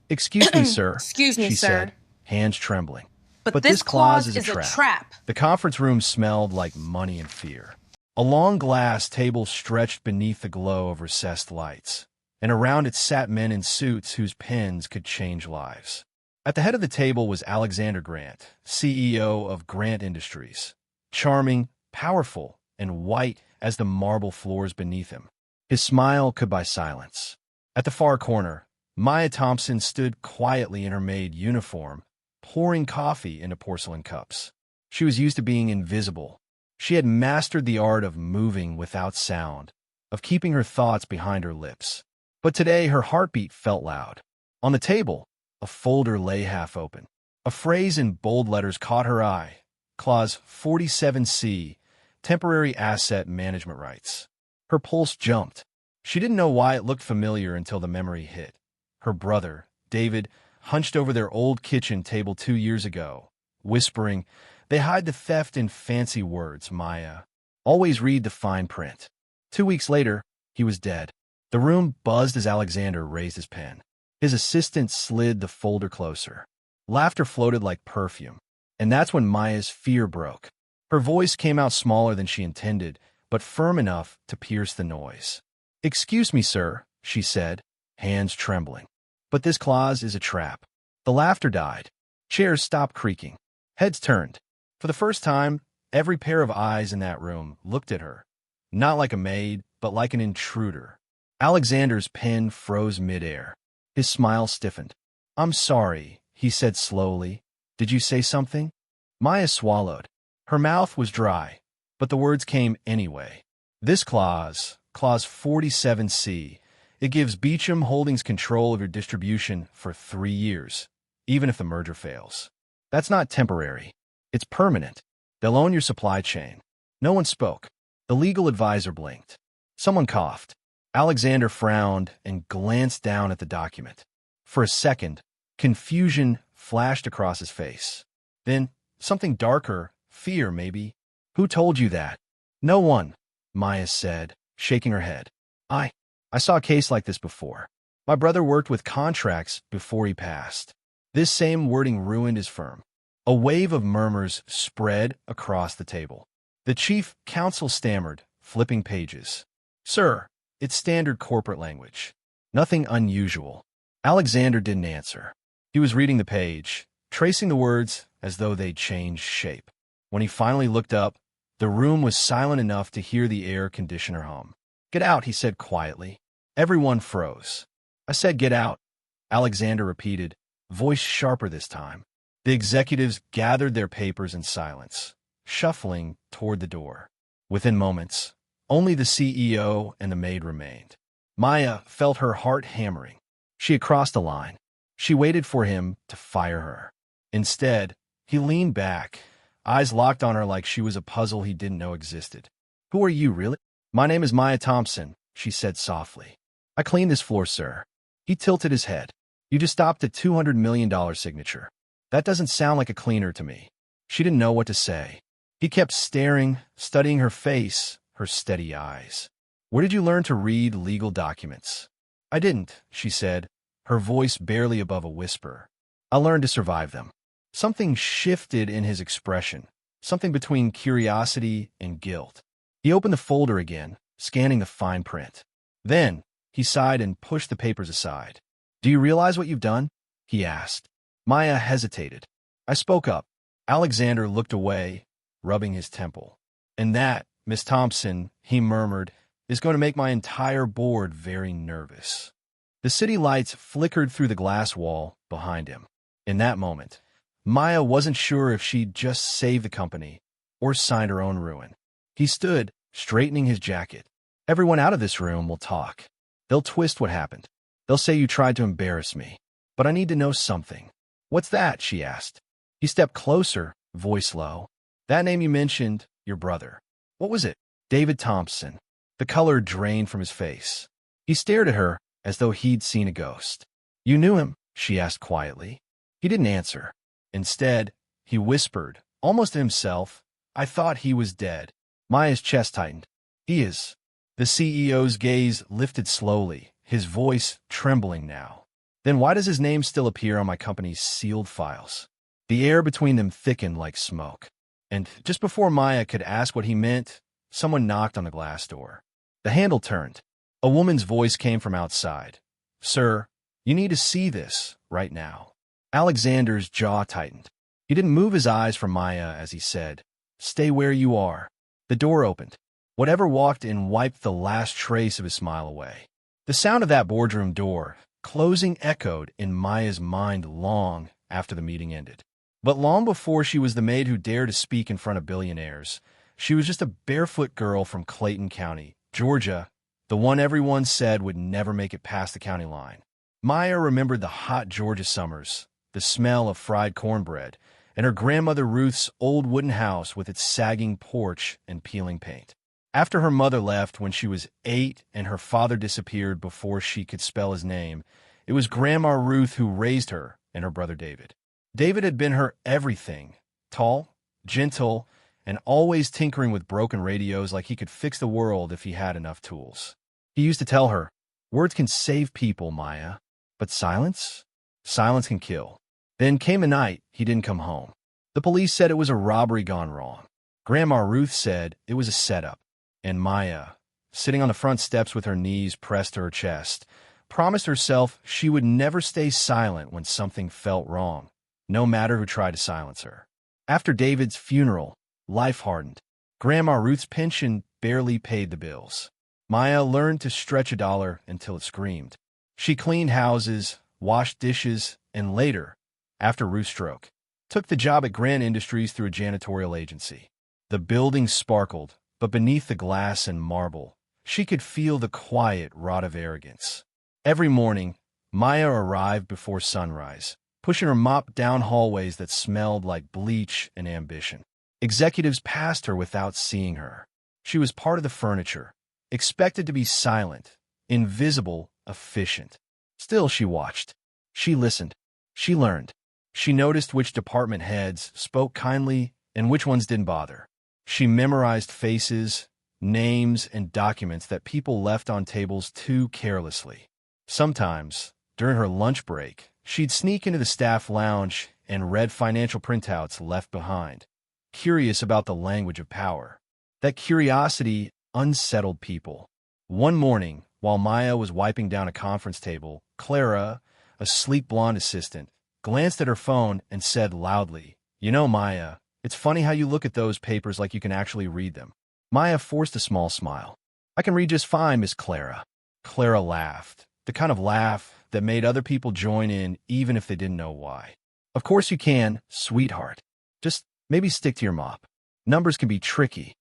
"Excuse me, sir," Excuse me, she sir. said, hands trembling. But this clause is a trap. The conference room smelled like money and fear. A long glass table stretched beneath the glow of recessed lights, and around it sat men in suits whose pens could change lives. At the head of the table was Alexander Grant, CEO of Grant Industries, charming, powerful, and white as the marble floors beneath him. His smile could buy silence. At the far corner, Maya Thompson stood quietly in her maid uniform, pouring coffee into porcelain cups. She was used to being invisible. She had mastered the art of moving without sound, of keeping her thoughts behind her lips. But today her heartbeat felt loud. On the table, a folder lay half open. A phrase in bold letters caught her eye. Clause 47C, Temporary Asset Management Rights. Her pulse jumped. She didn't know why it looked familiar until the memory hit. Her brother, David, hunched over their old kitchen table 2 years ago, whispering, "They hide the theft in fancy words, Maya. Always read the fine print." 2 weeks later, he was dead. The room buzzed as Alexander raised his pen. His assistant slid the folder closer. Laughter floated like perfume. And that's when Maya's fear broke. Her voice came out smaller than she intended, but firm enough to pierce the noise. "Excuse me, sir," she said, hands trembling. "But this clause is a trap." The laughter died. Chairs stopped creaking. Heads turned. For the first time, every pair of eyes in that room looked at her. Not like a maid, but like an intruder. Alexander's pen froze midair. His smile stiffened. "I'm sorry," he said slowly. "Did you say something?" Maya swallowed. Her mouth was dry, but the words came anyway. "This clause, Clause 47C, it gives Beecham Holdings control of your distribution for 3 years, even if the merger fails. That's not temporary. It's permanent. They'll own your supply chain." No one spoke. The legal advisor blinked. Someone coughed. Alexander frowned and glanced down at the document. For a second, confusion flashed across his face. Then, something darker, fear maybe. "Who told you that?" "No one," Maya said, shaking her head. I saw a case like this before. My brother worked with contracts before he passed. This same wording ruined his firm." A wave of murmurs spread across the table. The chief counsel stammered, flipping pages. "Sir, it's standard corporate language. Nothing unusual." Alexander didn't answer. He was reading the page, tracing the words as though they'd changed shape. When he finally looked up, the room was silent enough to hear the air conditioner hum. "Get out," he said quietly. Everyone froze. "I said get out," Alexander repeated, voice sharper this time. The executives gathered their papers in silence, shuffling toward the door. Within moments, only the CEO and the maid remained. Maya felt her heart hammering. She had crossed the line. She waited for him to fire her. Instead, he leaned back, eyes locked on her like she was a puzzle he didn't know existed. "Who are you, really?" "My name is Maya Thompson," she said softly. "I cleaned this floor, sir." He tilted his head. "You just stopped a $200 million signature. That doesn't sound like a cleaner to me." She didn't know what to say. He kept staring, studying her face, her steady eyes. "Where did you learn to read legal documents?" "I didn't," she said, her voice barely above a whisper. "I learned to survive them." Something shifted in his expression, something between curiosity and guilt. He opened the folder again, scanning the fine print. Then, he sighed and pushed the papers aside. "Do you realize what you've done?" he asked. Maya hesitated. I spoke up. Alexander looked away, rubbing his temple. "And that, Miss Thompson," he murmured, "is going to make my entire board very nervous." The city lights flickered through the glass wall behind him. In that moment, Maya wasn't sure if she'd just saved the company or signed her own ruin. He stood, straightening his jacket. "Everyone out of this room will talk. They'll twist what happened. They'll say you tried to embarrass me. But I need to know something." "What's that?" she asked. He stepped closer, voice low. "That name you mentioned, your brother. What was it?" "David Thompson." The color drained from his face. He stared at her as though he'd seen a ghost. "You knew him?" she asked quietly. He didn't answer. Instead, he whispered, almost to himself, "I thought he was dead." Maya's chest tightened. "He is." The CEO's gaze lifted slowly, his voice trembling now. Then why does his name still appear on my company's sealed files? The air between them thickened like smoke. And just before Maya could ask what he meant, someone knocked on the glass door. The handle turned. A woman's voice came from outside. "Sir, you need to see this right now." Alexander's jaw tightened. He didn't move his eyes from Maya as he said, "Stay where you are." The door opened. Whatever walked in wiped the last trace of his smile away. The sound of that boardroom door closing echoed in Maya's mind long after the meeting ended. But long before she was the maid who dared to speak in front of billionaires, she was just a barefoot girl from Clayton County, Georgia, the one everyone said would never make it past the county line. Maya remembered the hot Georgia summers, the smell of fried cornbread, and her grandmother Ruth's old wooden house with its sagging porch and peeling paint. After her mother left when she was 8 and her father disappeared before she could spell his name, it was Grandma Ruth who raised her and her brother David. David had been her everything, tall, gentle, and always tinkering with broken radios like he could fix the world if he had enough tools. He used to tell her, "Words can save people, Maya, but silence? Silence can kill." Then came a night he didn't come home. The police said it was a robbery gone wrong. Grandma Ruth said it was a setup. And Maya, sitting on the front steps with her knees pressed to her chest, promised herself she would never stay silent when something felt wrong, no matter who tried to silence her. After David's funeral, life hardened. Grandma Ruth's pension barely paid the bills. Maya learned to stretch a dollar until it screamed. She cleaned houses, washed dishes, and later, after Ruth's stroke, took the job at Grant Industries through a janitorial agency. The building sparkled, but beneath the glass and marble, she could feel the quiet rot of arrogance. Every morning, Maya arrived before sunrise, pushing her mop down hallways that smelled like bleach and ambition. Executives passed her without seeing her. She was part of the furniture, expected to be silent, invisible, efficient. Still, she watched. She listened. She learned. She noticed which department heads spoke kindly and which ones didn't bother. She memorized faces, names, and documents that people left on tables too carelessly. Sometimes, during her lunch break, she'd sneak into the staff lounge and read financial printouts left behind, curious about the language of power. That curiosity unsettled people. One morning, while Maya was wiping down a conference table, Clara, a sleek blonde assistant, glanced at her phone and said loudly, "You know, Maya, it's funny how you look at those papers like you can actually read them." Maya forced a small smile. "I can read just fine, Miss Clara." Clara laughed, the kind of laugh that made other people join in even if they didn't know why. "Of course you can, sweetheart. Just maybe stick to your mop. Numbers can be tricky."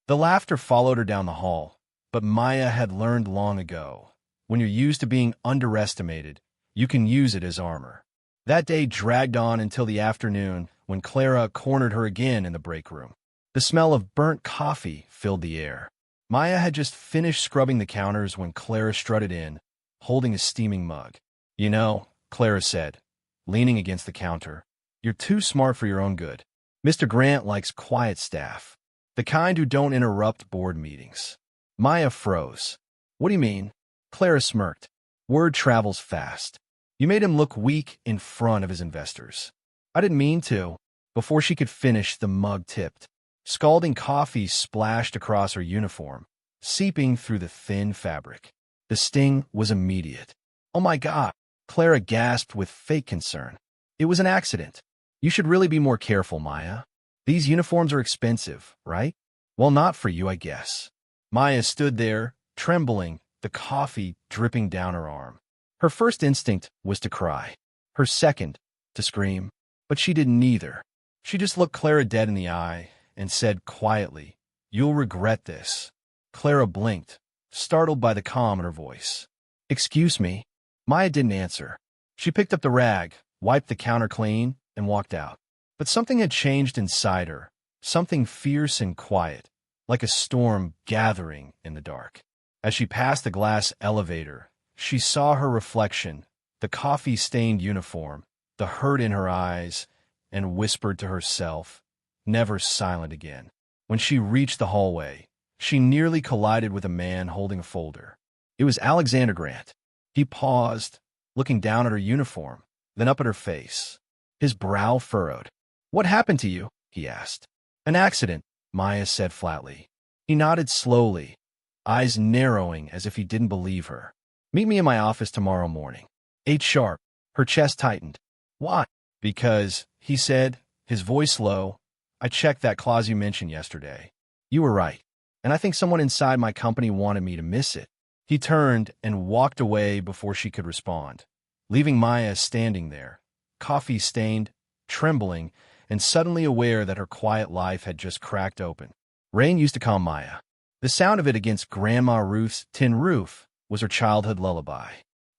The laughter followed her down the hall, but Maya had learned long ago, when you're used to being underestimated, you can use it as armor. That day dragged on until the afternoon when Clara cornered her again in the break room. The smell of burnt coffee filled the air. Maya had just finished scrubbing the counters when Clara strutted in, holding a steaming mug. "You know," Clara said, leaning against the counter, "you're too smart for your own good. Mr. Grant likes quiet staff, the kind who don't interrupt board meetings." Maya froze. "What do you mean?" Clara smirked. "Word travels fast. You made him look weak in front of his investors." "I didn't mean to." Before she could finish, the mug tipped. Scalding coffee splashed across her uniform, seeping through the thin fabric. The sting was immediate. "Oh my God," Clara gasped with fake concern. "It was an accident. You should really be more careful, Maya. These uniforms are expensive, right? Well, not for you, I guess." Maya stood there, trembling, the coffee dripping down her arm. Her first instinct was to cry. Her second, to scream. But she did neither. She just looked Clara dead in the eye and said quietly, "You'll regret this." Clara blinked, startled by the calm in her voice. "Excuse me." Maya didn't answer. She picked up the rag, wiped the counter clean, and walked out. But something had changed inside her, something fierce and quiet, like a storm gathering in the dark. As she passed the glass elevator, she saw her reflection, the coffee-stained uniform, the hurt in her eyes, and whispered to herself, never silent again. When she reached the hallway, she nearly collided with a man holding a folder. It was Alexander Grant. He paused, looking down at her uniform, then up at her face. His brow furrowed. "What happened to you?" he asked. "An accident," Maya said flatly. He nodded slowly, eyes narrowing as if he didn't believe her. "Meet me in my office tomorrow morning. 8 sharp." Her chest tightened. "Why?" "Because," he said, his voice low, "I checked that clause you mentioned yesterday. You were right, and I think someone inside my company wanted me to miss it." He turned and walked away before she could respond, leaving Maya standing there, coffee-stained, trembling, and suddenly aware that her quiet life had just cracked open. Rain used to calm Maya. The sound of it against Grandma Ruth's tin roof was her childhood lullaby.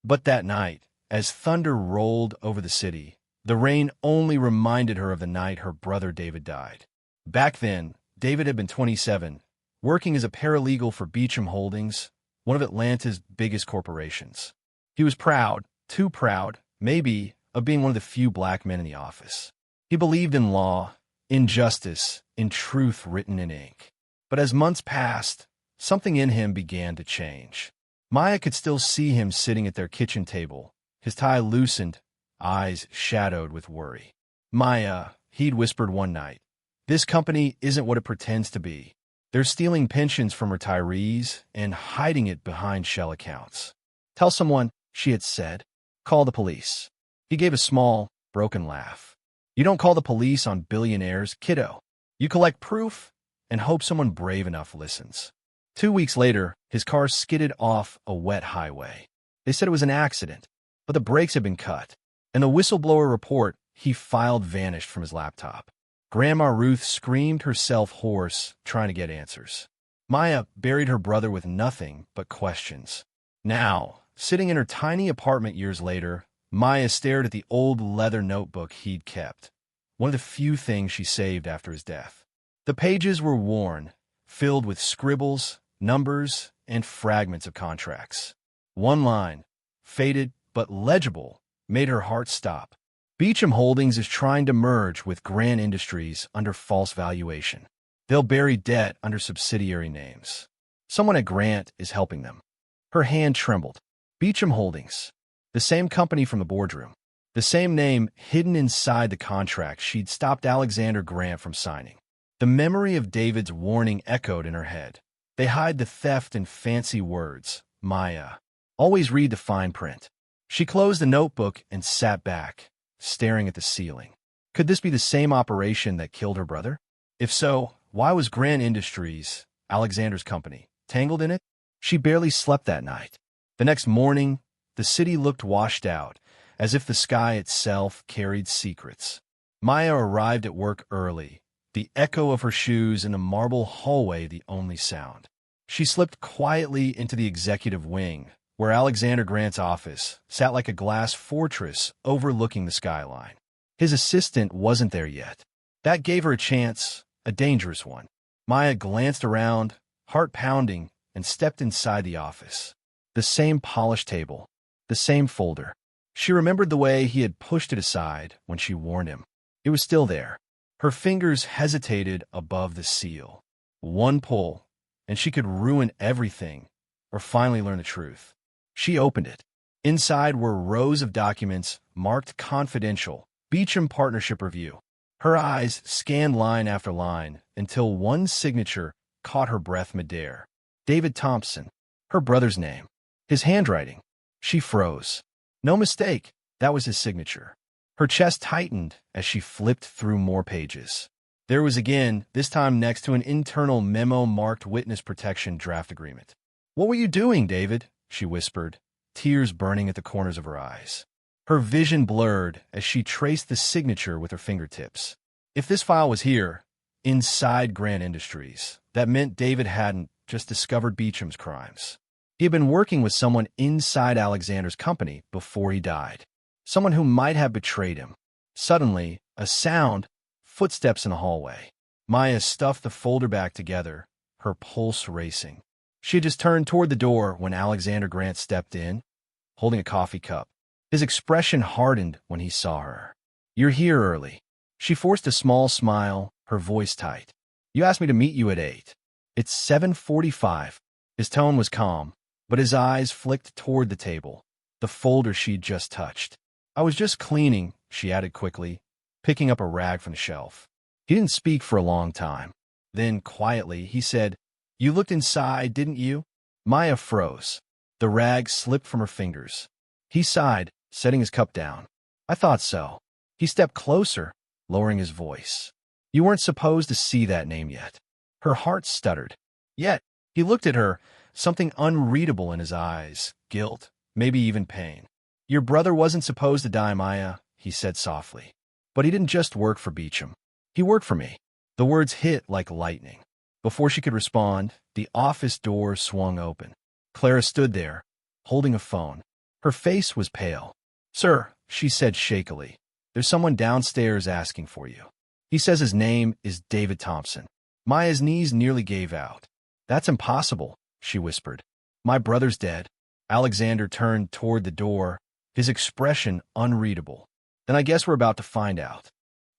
But that night, as thunder rolled over the city, the rain only reminded her of the night her brother David died. Back then, David had been 27, working as a paralegal for Beecham Holdings, one of Atlanta's biggest corporations. He was proud, too proud, maybe, of being one of the few black men in the office. He believed in law, in justice, in truth written in ink. But as months passed, something in him began to change. Maya could still see him sitting at their kitchen table, his tie loosened, eyes shadowed with worry. "Maya," he'd whispered one night, "this company isn't what it pretends to be. They're stealing pensions from retirees and hiding it behind shell accounts." "Tell someone," she had said. "Call the police." He gave a small, broken laugh. "You don't call the police on billionaires, kiddo. You collect proof and hope someone brave enough listens." 2 weeks later, his car skidded off a wet highway. They said it was an accident, but the brakes had been cut, and the whistleblower report he filed vanished from his laptop. Grandma Ruth screamed herself hoarse, trying to get answers. Maya buried her brother with nothing but questions. Now, sitting in her tiny apartment years later, Maya stared at the old leather notebook he'd kept, one of the few things she saved after his death. The pages were worn, filled with scribbles, numbers, and fragments of contracts. One line, faded but legible, made her heart stop. "Beecham Holdings is trying to merge with Grant Industries under false valuation. They'll bury debt under subsidiary names. Someone at Grant is helping them." Her hand trembled. Beecham Holdings. The same company from the boardroom. The same name hidden inside the contract she'd stopped Alexander Grant from signing. The memory of David's warning echoed in her head. "They hide the theft in fancy words, Maya. Always read the fine print." She closed the notebook and sat back, staring at the ceiling. Could this be the same operation that killed her brother? If so, why was Grant Industries, Alexander's company, tangled in it? She barely slept that night. The next morning, the city looked washed out, as if the sky itself carried secrets. Maya arrived at work early, the echo of her shoes in the marble hallway the only sound. She slipped quietly into the executive wing, where Alexander Grant's office sat like a glass fortress overlooking the skyline. His assistant wasn't there yet. That gave her a chance, a dangerous one. Maya glanced around, heart pounding, and stepped inside the office. The same polished table, the same folder. She remembered the way he had pushed it aside when she warned him. It was still there. Her fingers hesitated above the seal. One pull, and she could ruin everything, or finally learn the truth. She opened it. Inside were rows of documents marked confidential, Beecham Partnership Review. Her eyes scanned line after line until one signature caught her breath midair. David Thompson, her brother's name. His handwriting. She froze. No mistake, that was his signature. Her chest tightened as she flipped through more pages. There was again, this time next to an internal memo marked Witness Protection Draft Agreement. "What were you doing, David?" she whispered, tears burning at the corners of her eyes. Her vision blurred as she traced the signature with her fingertips. If this file was here, inside Grant Industries, that meant David hadn't just discovered Beecham's crimes. He had been working with someone inside Alexander's company before he died. Someone who might have betrayed him. Suddenly, a sound, footsteps in the hallway. Maya stuffed the folder back together, her pulse racing. She had just turned toward the door when Alexander Grant stepped in, holding a coffee cup. His expression hardened when he saw her. "You're here early." She forced a small smile, her voice tight. "You asked me to meet you at 8. It's 7:45. His tone was calm, but his eyes flicked toward the table, the folder she'd just touched. "I was just cleaning," she added quickly, picking up a rag from the shelf. He didn't speak for a long time. Then, quietly, he said, "You looked inside, didn't you?" Maya froze. The rag slipped from her fingers. He sighed, setting his cup down. "I thought so." He stepped closer, lowering his voice. "You weren't supposed to see that name yet." Her heart stuttered. Yet, he looked at her, something unreadable in his eyes, guilt, maybe even pain. "Your brother wasn't supposed to die, Maya," he said softly. "But he didn't just work for Beecham. He worked for me." The words hit like lightning. Before she could respond, the office door swung open. Clara stood there, holding a phone. Her face was pale. "Sir," she said shakily, "there's someone downstairs asking for you. He says his name is David Thompson." Maya's knees nearly gave out. "That's impossible," she whispered. "My brother's dead." Alexander turned toward the door, his expression unreadable. "Then I guess we're about to find out."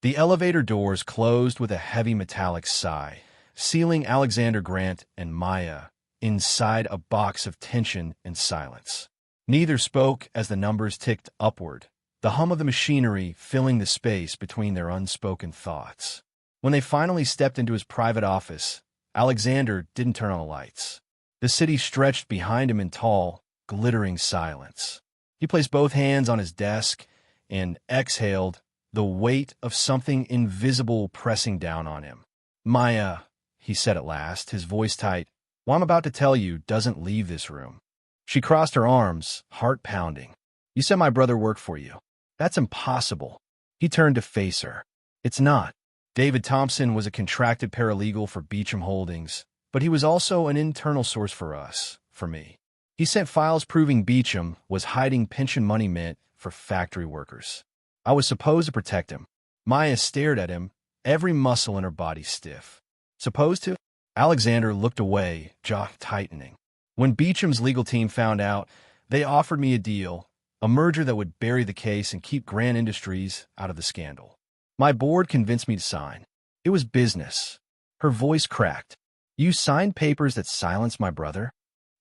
The elevator doors closed with a heavy metallic sigh, sealing Alexander Grant and Maya inside a box of tension and silence. Neither spoke as the numbers ticked upward, the hum of the machinery filling the space between their unspoken thoughts. When they finally stepped into his private office, Alexander didn't turn on the lights. The city stretched behind him in tall, glittering silence. He placed both hands on his desk and exhaled, the weight of something invisible pressing down on him. "Maya," he said at last, his voice tight, "what I'm about to tell you doesn't leave this room." She crossed her arms, heart pounding. "You said my brother worked for you. That's impossible." He turned to face her. "It's not. David Thompson was a contracted paralegal for Beecham Holdings, but he was also an internal source for us, for me. He sent files proving Beecham was hiding pension money meant for factory workers. I was supposed to protect him." Maya stared at him, every muscle in her body stiff. "Supposed to?" Alexander looked away, jaw tightening. "When Beecham's legal team found out, they offered me a deal, a merger that would bury the case and keep Grant Industries out of the scandal. My board convinced me to sign. It was business." Her voice cracked. "You signed papers that silenced my brother?"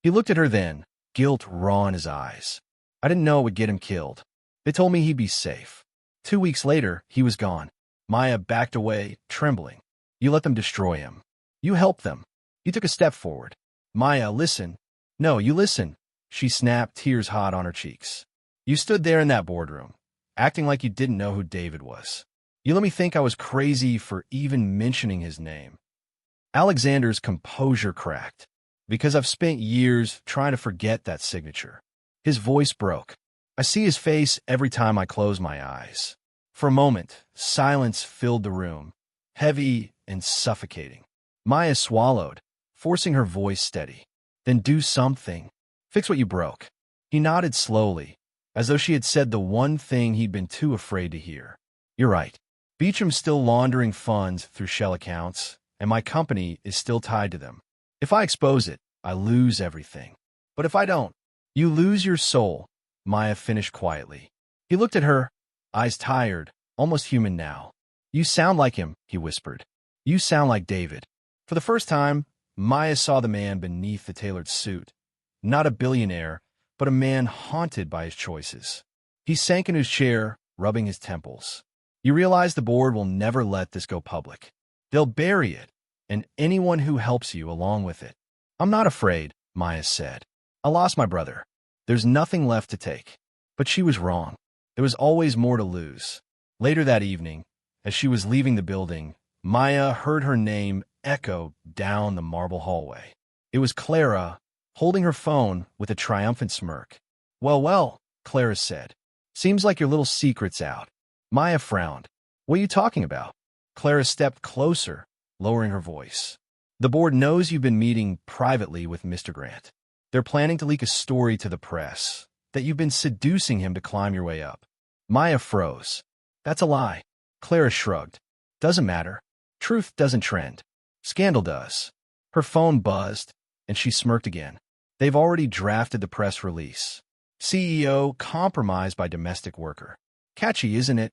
He looked at her then, guilt raw in his eyes. "I didn't know it would get him killed. They told me he'd be safe. 2 weeks later, he was gone." Maya backed away, trembling. "You let them destroy him. You helped them." He took a step forward. "Maya, listen." "No, you listen," she snapped, tears hot on her cheeks. "You stood there in that boardroom, acting like you didn't know who David was. You let me think I was crazy for even mentioning his name." Alexander's composure cracked. "Because I've spent years trying to forget that signature." His voice broke. "I see his face every time I close my eyes." For a moment, silence filled the room, heavy and suffocating. Maya swallowed, forcing her voice steady. "Then do something. Fix what you broke." He nodded slowly, as though she had said the one thing he'd been too afraid to hear. "You're right. Beecham's still laundering funds through shell accounts, and my company is still tied to them. If I expose it, I lose everything. But if I don't, you lose your soul," Maya finished quietly. He looked at her, eyes tired, almost human now. "You sound like him," he whispered. "You sound like David." For the first time, Maya saw the man beneath the tailored suit. Not a billionaire, but a man haunted by his choices. He sank in his chair, rubbing his temples. "You realize the board will never let this go public. They'll bury it, and anyone who helps you along with it." "I'm not afraid," Maya said. "I lost my brother. There's nothing left to take." But she was wrong. There was always more to lose. Later that evening, as she was leaving the building, Maya heard her name echo down the marble hallway. It was Clara, holding her phone with a triumphant smirk. "Well, well," Clara said. "Seems like your little secret's out." Maya frowned. "What are you talking about?" Clara stepped closer, lowering her voice. "The board knows you've been meeting privately with Mr. Grant. They're planning to leak a story to the press, that you've been seducing him to climb your way up." Maya froze. "That's a lie." Clara shrugged. "Doesn't matter. Truth doesn't trend. Scandal does." Her phone buzzed, and she smirked again. "They've already drafted the press release. CEO compromised by domestic worker. Catchy, isn't it?"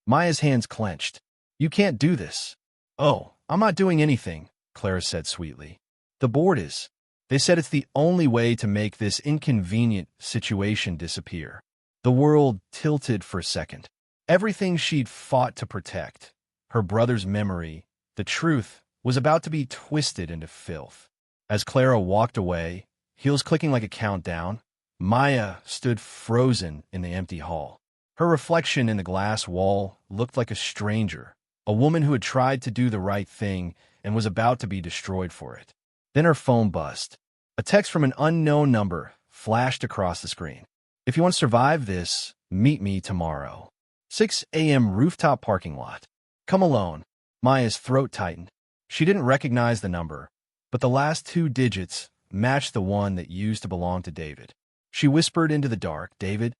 Maya's hands clenched. "You can't do this." "Oh, I'm not doing anything," Clara said sweetly. "The board is." They said it's the only way to make this inconvenient situation disappear. The world tilted for a second. Everything she'd fought to protect, her brother's memory, the truth, was about to be twisted into filth. As Clara walked away, heels clicking like a countdown, Maya stood frozen in the empty hall. Her reflection in the glass wall looked like a stranger, a woman who had tried to do the right thing and was about to be destroyed for it. Then her phone buzzed. A text from an unknown number flashed across the screen. "If you want to survive this, meet me tomorrow. 6 a.m. rooftop parking lot. Come alone." Maya's throat tightened. She didn't recognize the number, but the last 2 digits matched the one that used to belong to David. She whispered into the dark, "David?"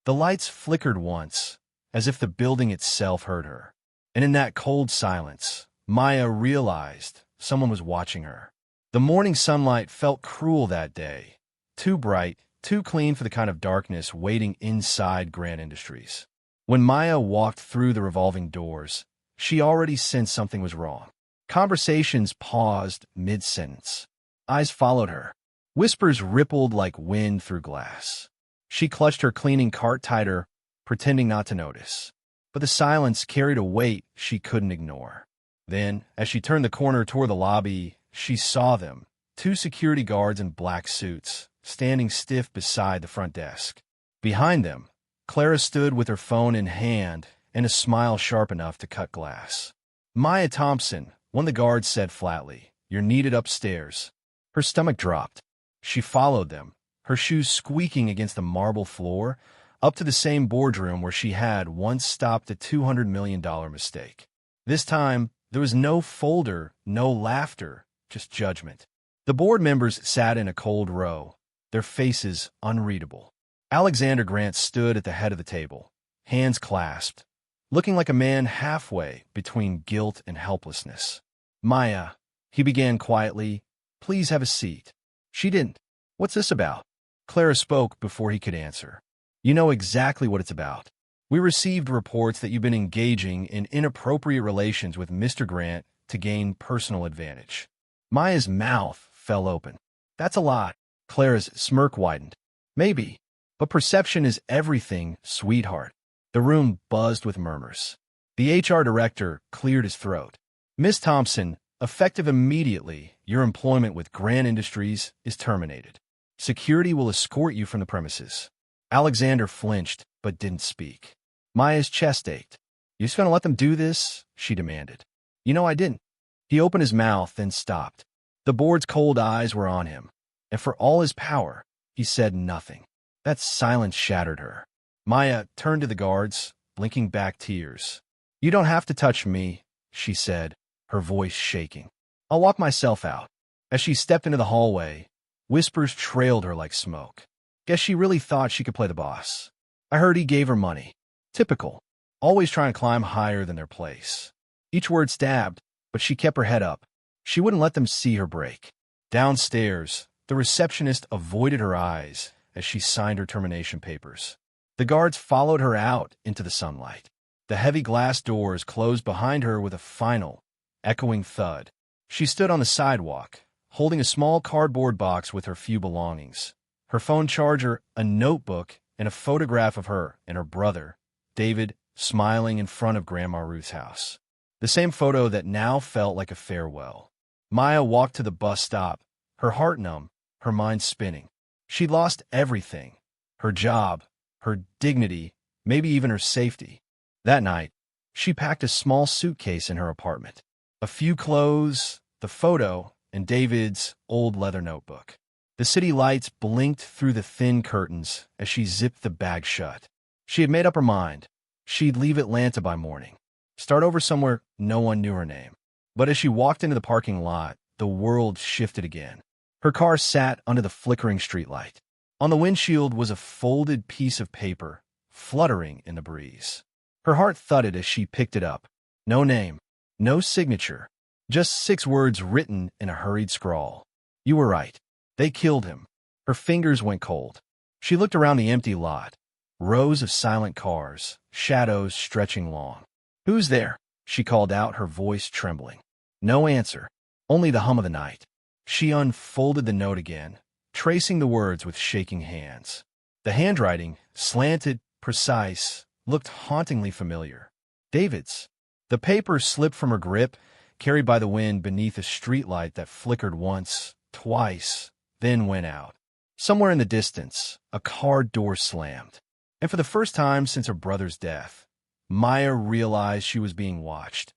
The lights flickered once, as if the building itself heard her. And in that cold silence, Maya realized someone was watching her. The morning sunlight felt cruel that day, too bright, too clean for the kind of darkness waiting inside Grand Industries. When Maya walked through the revolving doors, she already sensed something was wrong. Conversations paused mid-sentence. Eyes followed her. Whispers rippled like wind through glass. She clutched her cleaning cart tighter, pretending not to notice. But the silence carried a weight she couldn't ignore. Then, as she turned the corner toward the lobby, she saw them, 2 security guards in black suits, standing stiff beside the front desk. Behind them, Clara stood with her phone in hand and a smile sharp enough to cut glass. "Maya Thompson," one of the guards said flatly, "you're needed upstairs." Her stomach dropped. She followed them, her shoes squeaking against the marble floor, up to the same boardroom where she had once stopped a $200 million mistake. This time, there was no folder, no laughter, just judgment. The board members sat in a cold row, their faces unreadable. Alexander Grant stood at the head of the table, hands clasped, looking like a man halfway between guilt and helplessness. "Maya," he began quietly, "please have a seat." She didn't. "What's this about?" Clara spoke before he could answer. "You know exactly what it's about. We received reports that you've been engaging in inappropriate relations with Mr. Grant to gain personal advantage." Maya's mouth fell open. "That's a lot." Clara's smirk widened. "Maybe, but perception is everything, sweetheart." The room buzzed with murmurs. The HR director cleared his throat. "Miss Thompson, effective immediately, your employment with Grand Industries is terminated. Security will escort you from the premises." Alexander flinched, but didn't speak. Maya's chest ached. "You just gonna let them do this?" she demanded. "You know I didn't." He opened his mouth, then stopped. The board's cold eyes were on him, and for all his power, he said nothing. That silence shattered her. Maya turned to the guards, blinking back tears. "You don't have to touch me," she said, her voice shaking. "I'll walk myself out." As she stepped into the hallway, whispers trailed her like smoke. "Guess she really thought she could play the boss. I heard he gave her money." Typical. Always trying to climb higher than their place. Each word stabbed, but she kept her head up. She wouldn't let them see her break. Downstairs, the receptionist avoided her eyes as she signed her termination papers. The guards followed her out into the sunlight. The heavy glass doors closed behind her with a final, echoing thud. She stood on the sidewalk, holding a small cardboard box with her few belongings. Her phone charger, a notebook, and a photograph of her and her brother, David, smiling in front of Grandma Ruth's house. The same photo that now felt like a farewell. Maya walked to the bus stop, her heart numb, her mind spinning. She'd lost everything. Her job, her dignity, maybe even her safety. That night, she packed a small suitcase in her apartment. A few clothes, the photo, and David's old leather notebook. The city lights blinked through the thin curtains as she zipped the bag shut. She had made up her mind. She'd leave Atlanta by morning. Start over somewhere no one knew her name. But as she walked into the parking lot, the world shifted again. Her car sat under the flickering streetlight. On the windshield was a folded piece of paper, fluttering in the breeze. Her heart thudded as she picked it up. No name, no signature, just 6 words written in a hurried scrawl. "You were right. They killed him." Her fingers went cold. She looked around the empty lot. Rows of silent cars, shadows stretching long. "Who's there?" she called out, her voice trembling. No answer, only the hum of the night. She unfolded the note again, tracing the words with shaking hands. The handwriting, slanted, precise, looked hauntingly familiar. David's. The paper slipped from her grip, carried by the wind beneath a streetlight that flickered once, twice, then went out. Somewhere in the distance, a car door slammed. And for the first time since her brother's death, Maya realized she was being watched.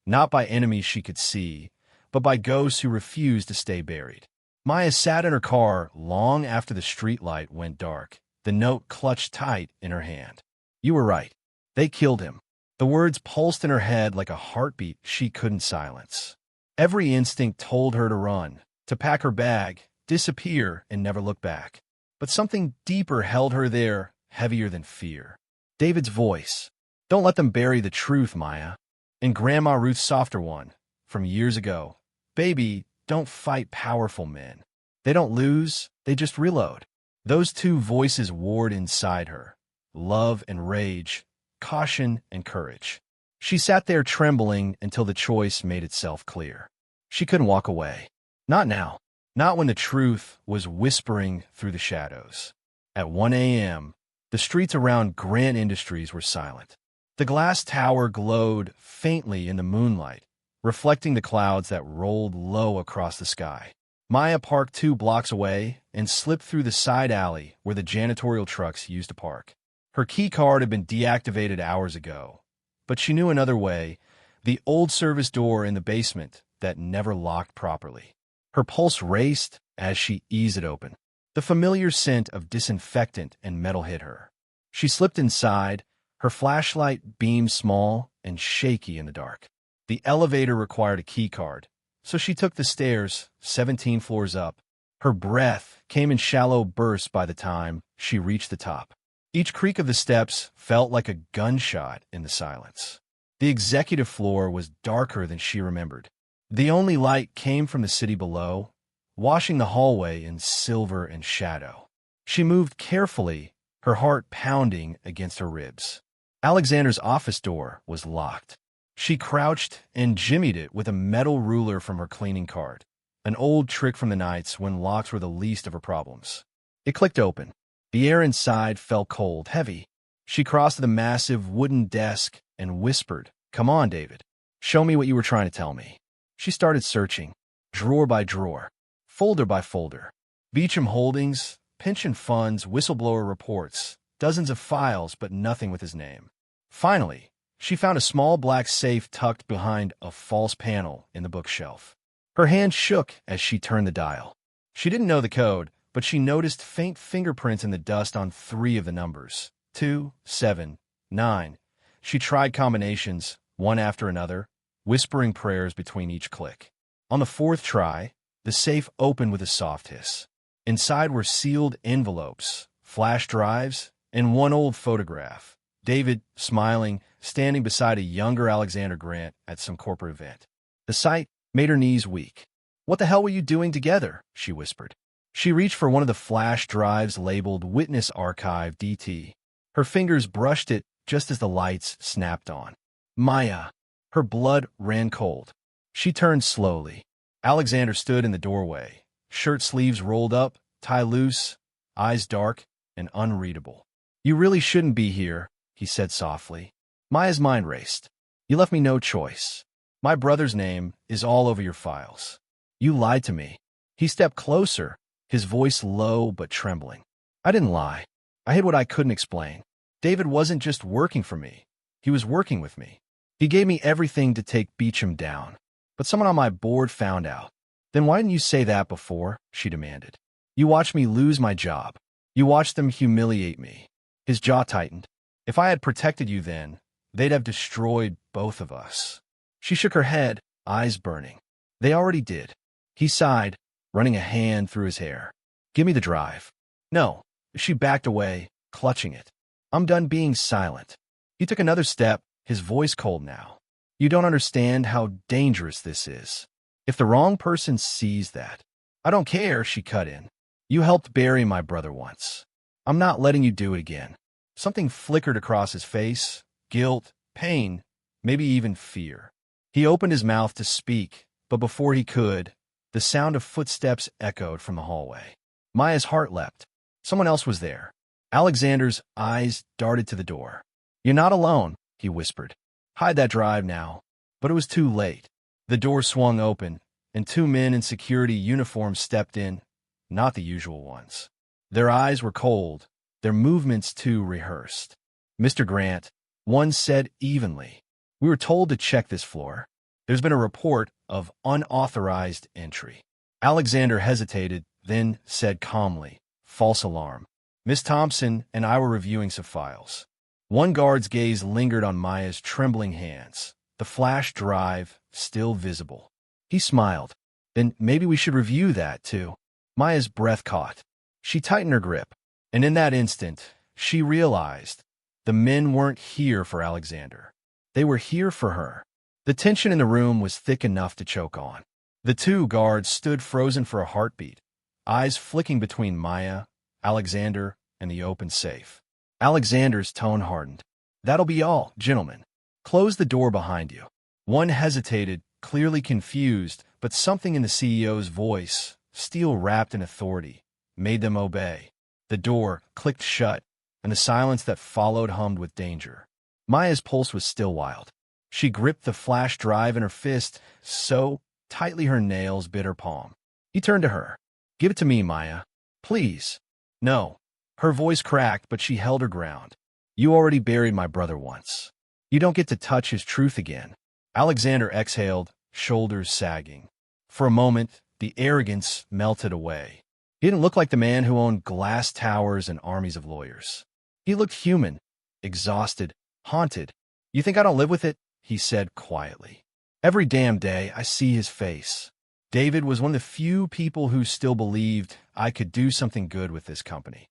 Not by enemies she could see, but by ghosts who refused to stay buried. Maya sat in her car long after the streetlight went dark, the note clutched tight in her hand. You were right. They killed him. The words pulsed in her head like a heartbeat she couldn't silence. Every instinct told her to run, to pack her bag, disappear, and never look back. But something deeper held her there, heavier than fear. David's voice. Don't let them bury the truth, Maya. And Grandma Ruth's softer one, from years ago. Baby, don't fight powerful men. They don't lose, they just reload. Those two voices warred inside her. Love and rage, caution and courage. She sat there trembling until the choice made itself clear. She couldn't walk away. Not now. Not when the truth was whispering through the shadows. At 1 a.m., the streets around Grant Industries were silent. The glass tower glowed faintly in the moonlight, reflecting the clouds that rolled low across the sky. Maya parked 2 blocks away and slipped through the side alley where the janitorial trucks used to park. Her key card had been deactivated hours ago, but she knew another way, the old service door in the basement that never locked properly. Her pulse raced as she eased it open. The familiar scent of disinfectant and metal hit her. She slipped inside, her flashlight beamed small and shaky in the dark. The elevator required a key card, so she took the stairs, 17 floors up. Her breath came in shallow bursts by the time she reached the top. Each creak of the steps felt like a gunshot in the silence. The executive floor was darker than she remembered. The only light came from the city below, washing the hallway in silver and shadow. She moved carefully, her heart pounding against her ribs. Alexander's office door was locked. She crouched and jimmied it with a metal ruler from her cleaning cart, an old trick from the nights when locks were the least of her problems. It clicked open. The air inside felt cold, heavy. She crossed to the massive wooden desk and whispered, "Come on, David. Show me what you were trying to tell me." She started searching, drawer by drawer, folder by folder. Beecham Holdings, pension funds, whistleblower reports, dozens of files, but nothing with his name. Finally, she found a small black safe tucked behind a false panel in the bookshelf. Her hand shook as she turned the dial. She didn't know the code, but she noticed faint fingerprints in the dust on 3 of the numbers. 2, 7, 9. She tried combinations, one after another, whispering prayers between each click. On the 4th try, the safe opened with a soft hiss. Inside were sealed envelopes, flash drives, and one old photograph. David, smiling, standing beside a younger Alexander Grant at some corporate event. The sight made her knees weak. "What the hell were you doing together?" she whispered. She reached for one of the flash drives labeled Witness Archive DT. Her fingers brushed it just as the lights snapped on. Maya. Her blood ran cold. She turned slowly. Alexander stood in the doorway, shirt sleeves rolled up, tie loose, eyes dark and unreadable. "You really shouldn't be here," he said softly. Maya's mind raced. "You left me no choice. My brother's name is all over your files. You lied to me." He stepped closer, his voice low but trembling. "I didn't lie. I hid what I couldn't explain. David wasn't just working for me. He was working with me. He gave me everything to take Beecham down. But someone on my board found out." "Then why didn't you say that before?" she demanded. "You watched me lose my job. You watched them humiliate me." His jaw tightened. "If I had protected you then, they'd have destroyed both of us." She shook her head, eyes burning. "They already did." He sighed, running a hand through his hair. "Give me the drive." "No." She backed away, clutching it. "I'm done being silent." He took another step, his voice cold now. "You don't understand how dangerous this is. If the wrong person sees that—" "I don't care," she cut in. "You helped bury my brother once. I'm not letting you do it again." Something flickered across his face, guilt, pain, maybe even fear. He opened his mouth to speak, but before he could, The sound of footsteps echoed from the hallway. Maya's heart leapt. Someone else was there. Alexander's eyes darted to the door. "You're not alone," he whispered. "Hide that drive now." But it was too late. The door swung open, and two men in security uniforms stepped in, not the usual ones. Their eyes were cold, their movements too rehearsed. "Mr. Grant," one said evenly, "we were told to check this floor. There's been a report of unauthorized entry." Alexander hesitated, then said calmly, "False alarm. Miss Thompson and I were reviewing some files." One guard's gaze lingered on Maya's trembling hands, the flash drive still visible. He smiled. "Then maybe we should review that, too." Maya's breath caught. She tightened her grip, and in that instant, she realized the men weren't here for Alexander. They were here for her. The tension in the room was thick enough to choke on. The two guards stood frozen for a heartbeat, eyes flicking between Maya, Alexander, and the open safe. Alexander's tone hardened. "That'll be all, gentlemen. Close the door behind you." One hesitated, clearly confused, but something in the CEO's voice, steel wrapped in authority, made them obey. The door clicked shut, and the silence that followed hummed with danger. Maya's pulse was still wild. She gripped the flash drive in her fist so tightly her nails bit her palm. He turned to her. "Give it to me, Maya. Please." "No." Her voice cracked, but she held her ground. "You already buried my brother once. You don't get to touch his truth again." Alexander exhaled, shoulders sagging. For a moment, the arrogance melted away. He didn't look like the man who owned glass towers and armies of lawyers. He looked human, exhausted, haunted. "You think I don't live with it?" he said quietly. "Every damn day I see his face." David was one of the few people who still believed I could do something good with this company.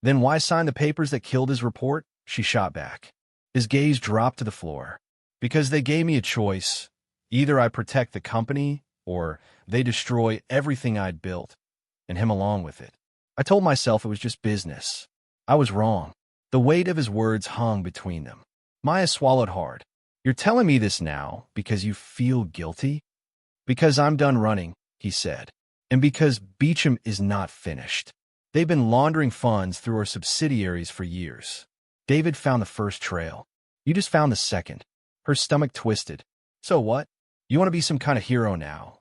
"Then why sign the papers that killed his report?" she shot back. His gaze dropped to the floor. "Because they gave me a choice. Either I protect the company, or they destroy everything I'd built, and him along with it. I told myself it was just business. I was wrong." The weight of his words hung between them. Maya swallowed hard. "You're telling me this now because you feel guilty?" "Because I'm done running," he said. "And because Beecham is not finished. They've been laundering funds through our subsidiaries for years." David found the first trail. "You just found the second." Her stomach twisted. "So what? You want to be some kind of hero now?"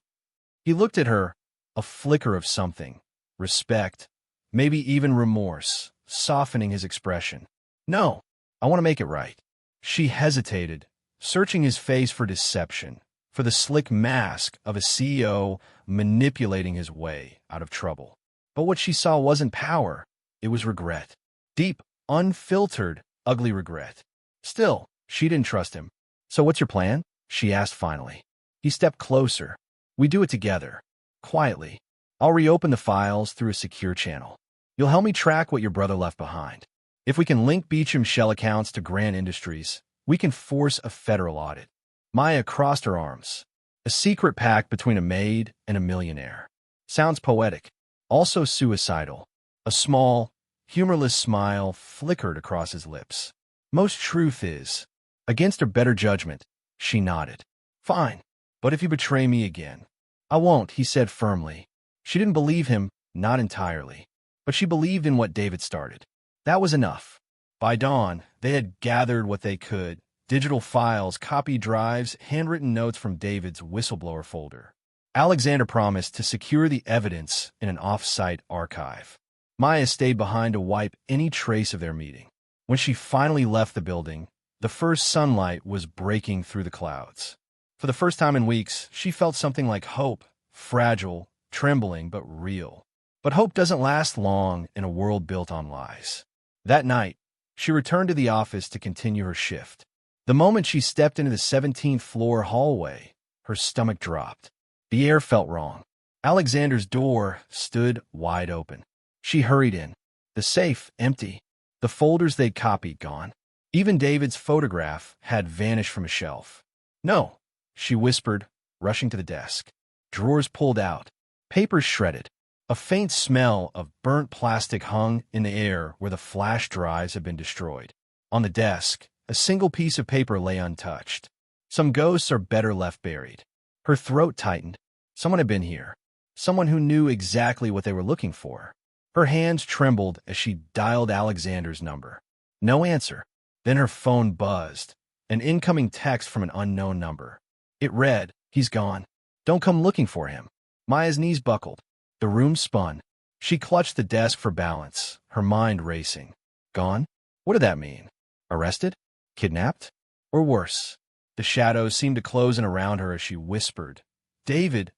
He looked at her, a flicker of something, respect, maybe even remorse, softening his expression. "No, I want to make it right." She hesitated, searching his face for deception, for the slick mask of a CEO manipulating his way out of trouble. But what she saw wasn't power, it was regret. Deep, unfiltered, ugly regret. Still, she didn't trust him. "So what's your plan?" she asked finally. He stepped closer. "We do it together. Quietly. I'll reopen the files through a secure channel. You'll help me track what your brother left behind. If we can link Beecham's shell accounts to Grant Industries, we can force a federal audit." Maya crossed her arms. A secret pact between a maid and a millionaire. Sounds poetic. Also suicidal. A small, humorless smile flickered across his lips. "Most truth is." Against her better judgment, she nodded. "Fine. But if you betray me again." "I won't," he said firmly. She didn't believe him, not entirely. But she believed in what David started. That was enough. By dawn, they had gathered what they could. Digital files, copy drives, handwritten notes from David's whistleblower folder. Alexander promised to secure the evidence in an off-site archive. Maya stayed behind to wipe any trace of their meeting. When she finally left the building, the first sunlight was breaking through the clouds. For the first time in weeks, she felt something like hope, fragile, trembling, but real. But hope doesn't last long in a world built on lies. That night, she returned to the office to continue her shift. The moment she stepped into the 17th floor hallway, her stomach dropped. The air felt wrong. Alexander's door stood wide open. She hurried in. The safe empty. The folders they'd copied gone. Even David's photograph had vanished from a shelf. "No," she whispered, rushing to the desk. Drawers pulled out. Papers shredded. A faint smell of burnt plastic hung in the air where the flash drives had been destroyed. On the desk, a single piece of paper lay untouched. Some ghosts are better left buried. Her throat tightened. Someone had been here. Someone who knew exactly what they were looking for. Her hands trembled as she dialed Alexander's number. No answer. Then her phone buzzed. An incoming text from an unknown number. It read, "He's gone. Don't come looking for him." Maya's knees buckled. The room spun. She clutched the desk for balance, her mind racing. Gone? What did that mean? Arrested? Kidnapped? Or worse? The shadows seemed to close in around her as she whispered, "David,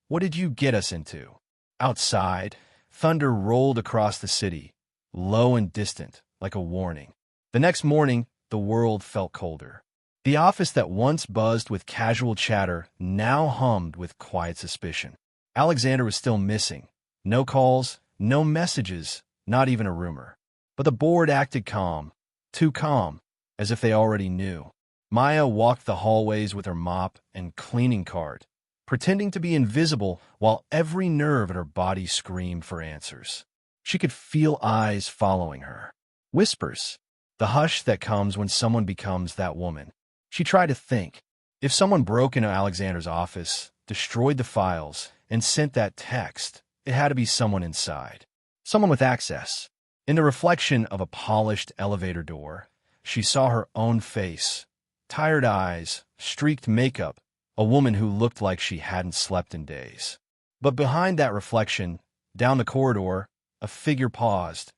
what did you get us into?" Outside, thunder rolled across the city, low and distant, like a warning. The next morning, the world felt colder. The office that once buzzed with casual chatter now hummed with quiet suspicion. Alexander was still missing. No calls, no messages, not even a rumor. But the board acted calm, too calm, as if they already knew. Maya walked the hallways with her mop and cleaning cart, pretending to be invisible while every nerve in her body screamed for answers. She could feel eyes following her. Whispers. The hush that comes when someone becomes that woman. She tried to think. If someone broke into Alexander's office, destroyed the files, and sent that text, it had to be someone inside. Someone with access. In the reflection of a polished elevator door, she saw her own face. Tired eyes, streaked makeup, a woman who looked like she hadn't slept in days. But behind that reflection, down the corridor, a figure paused.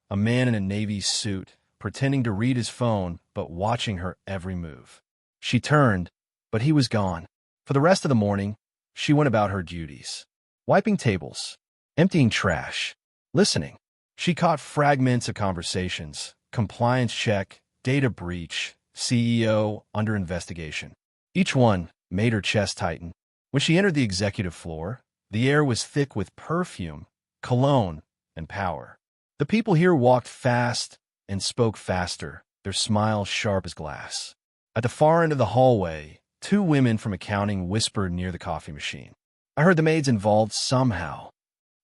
A man in a navy suit, pretending to read his phone, but watching her every move. She turned, but he was gone. For the rest of the morning, she went about her duties. Wiping tables, emptying trash, listening. She caught fragments of conversations, compliance check, data breach, CEO under investigation. Each one made her chest tighten. When she entered the executive floor, the air was thick with perfume, cologne, and power. The people here walked fast and spoke faster, their smiles sharp as glass. At the far end of the hallway, two women from accounting whispered near the coffee machine. "I heard the maid's involved somehow."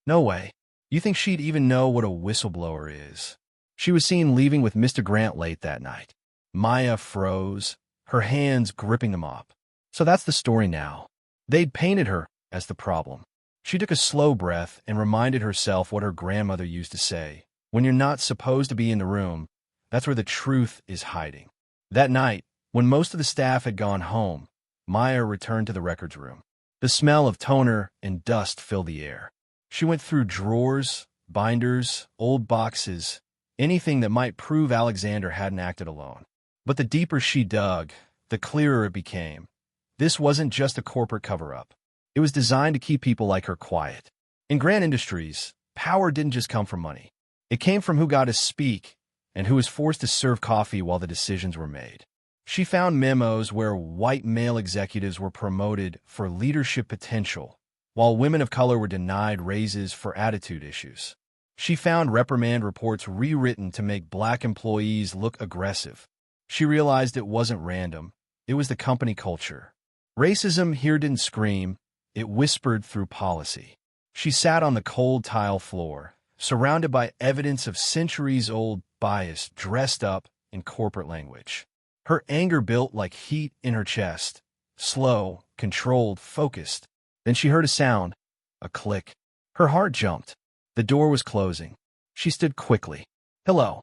"No way. You think she'd even know what a whistleblower is?" She was seen leaving with Mr. Grant late that night. Maya froze, her hands gripping the mop. So that's the story now. They'd painted her as the problem. She took a slow breath and reminded herself what her grandmother used to say. When you're not supposed to be in the room, that's where the truth is hiding. That night, when most of the staff had gone home, Maya returned to the records room. The smell of toner and dust filled the air. She went through drawers, binders, old boxes, anything that might prove Alexander hadn't acted alone. But the deeper she dug, the clearer it became. This wasn't just a corporate cover-up. It was designed to keep people like her quiet. In Grant Industries, power didn't just come from money. It came from who got to speak and who was forced to serve coffee while the decisions were made. She found memos where white male executives were promoted for leadership potential, while women of color were denied raises for attitude issues. She found reprimand reports rewritten to make black employees look aggressive. She realized it wasn't random. It was the company culture. Racism here didn't scream. It whispered through policy. She sat on the cold tile floor, surrounded by evidence of centuries-old bias dressed up in corporate language. Her anger built like heat in her chest, slow, controlled, focused. Then she heard a sound, a click. Her heart jumped. The door was closing. She stood quickly. "Hello."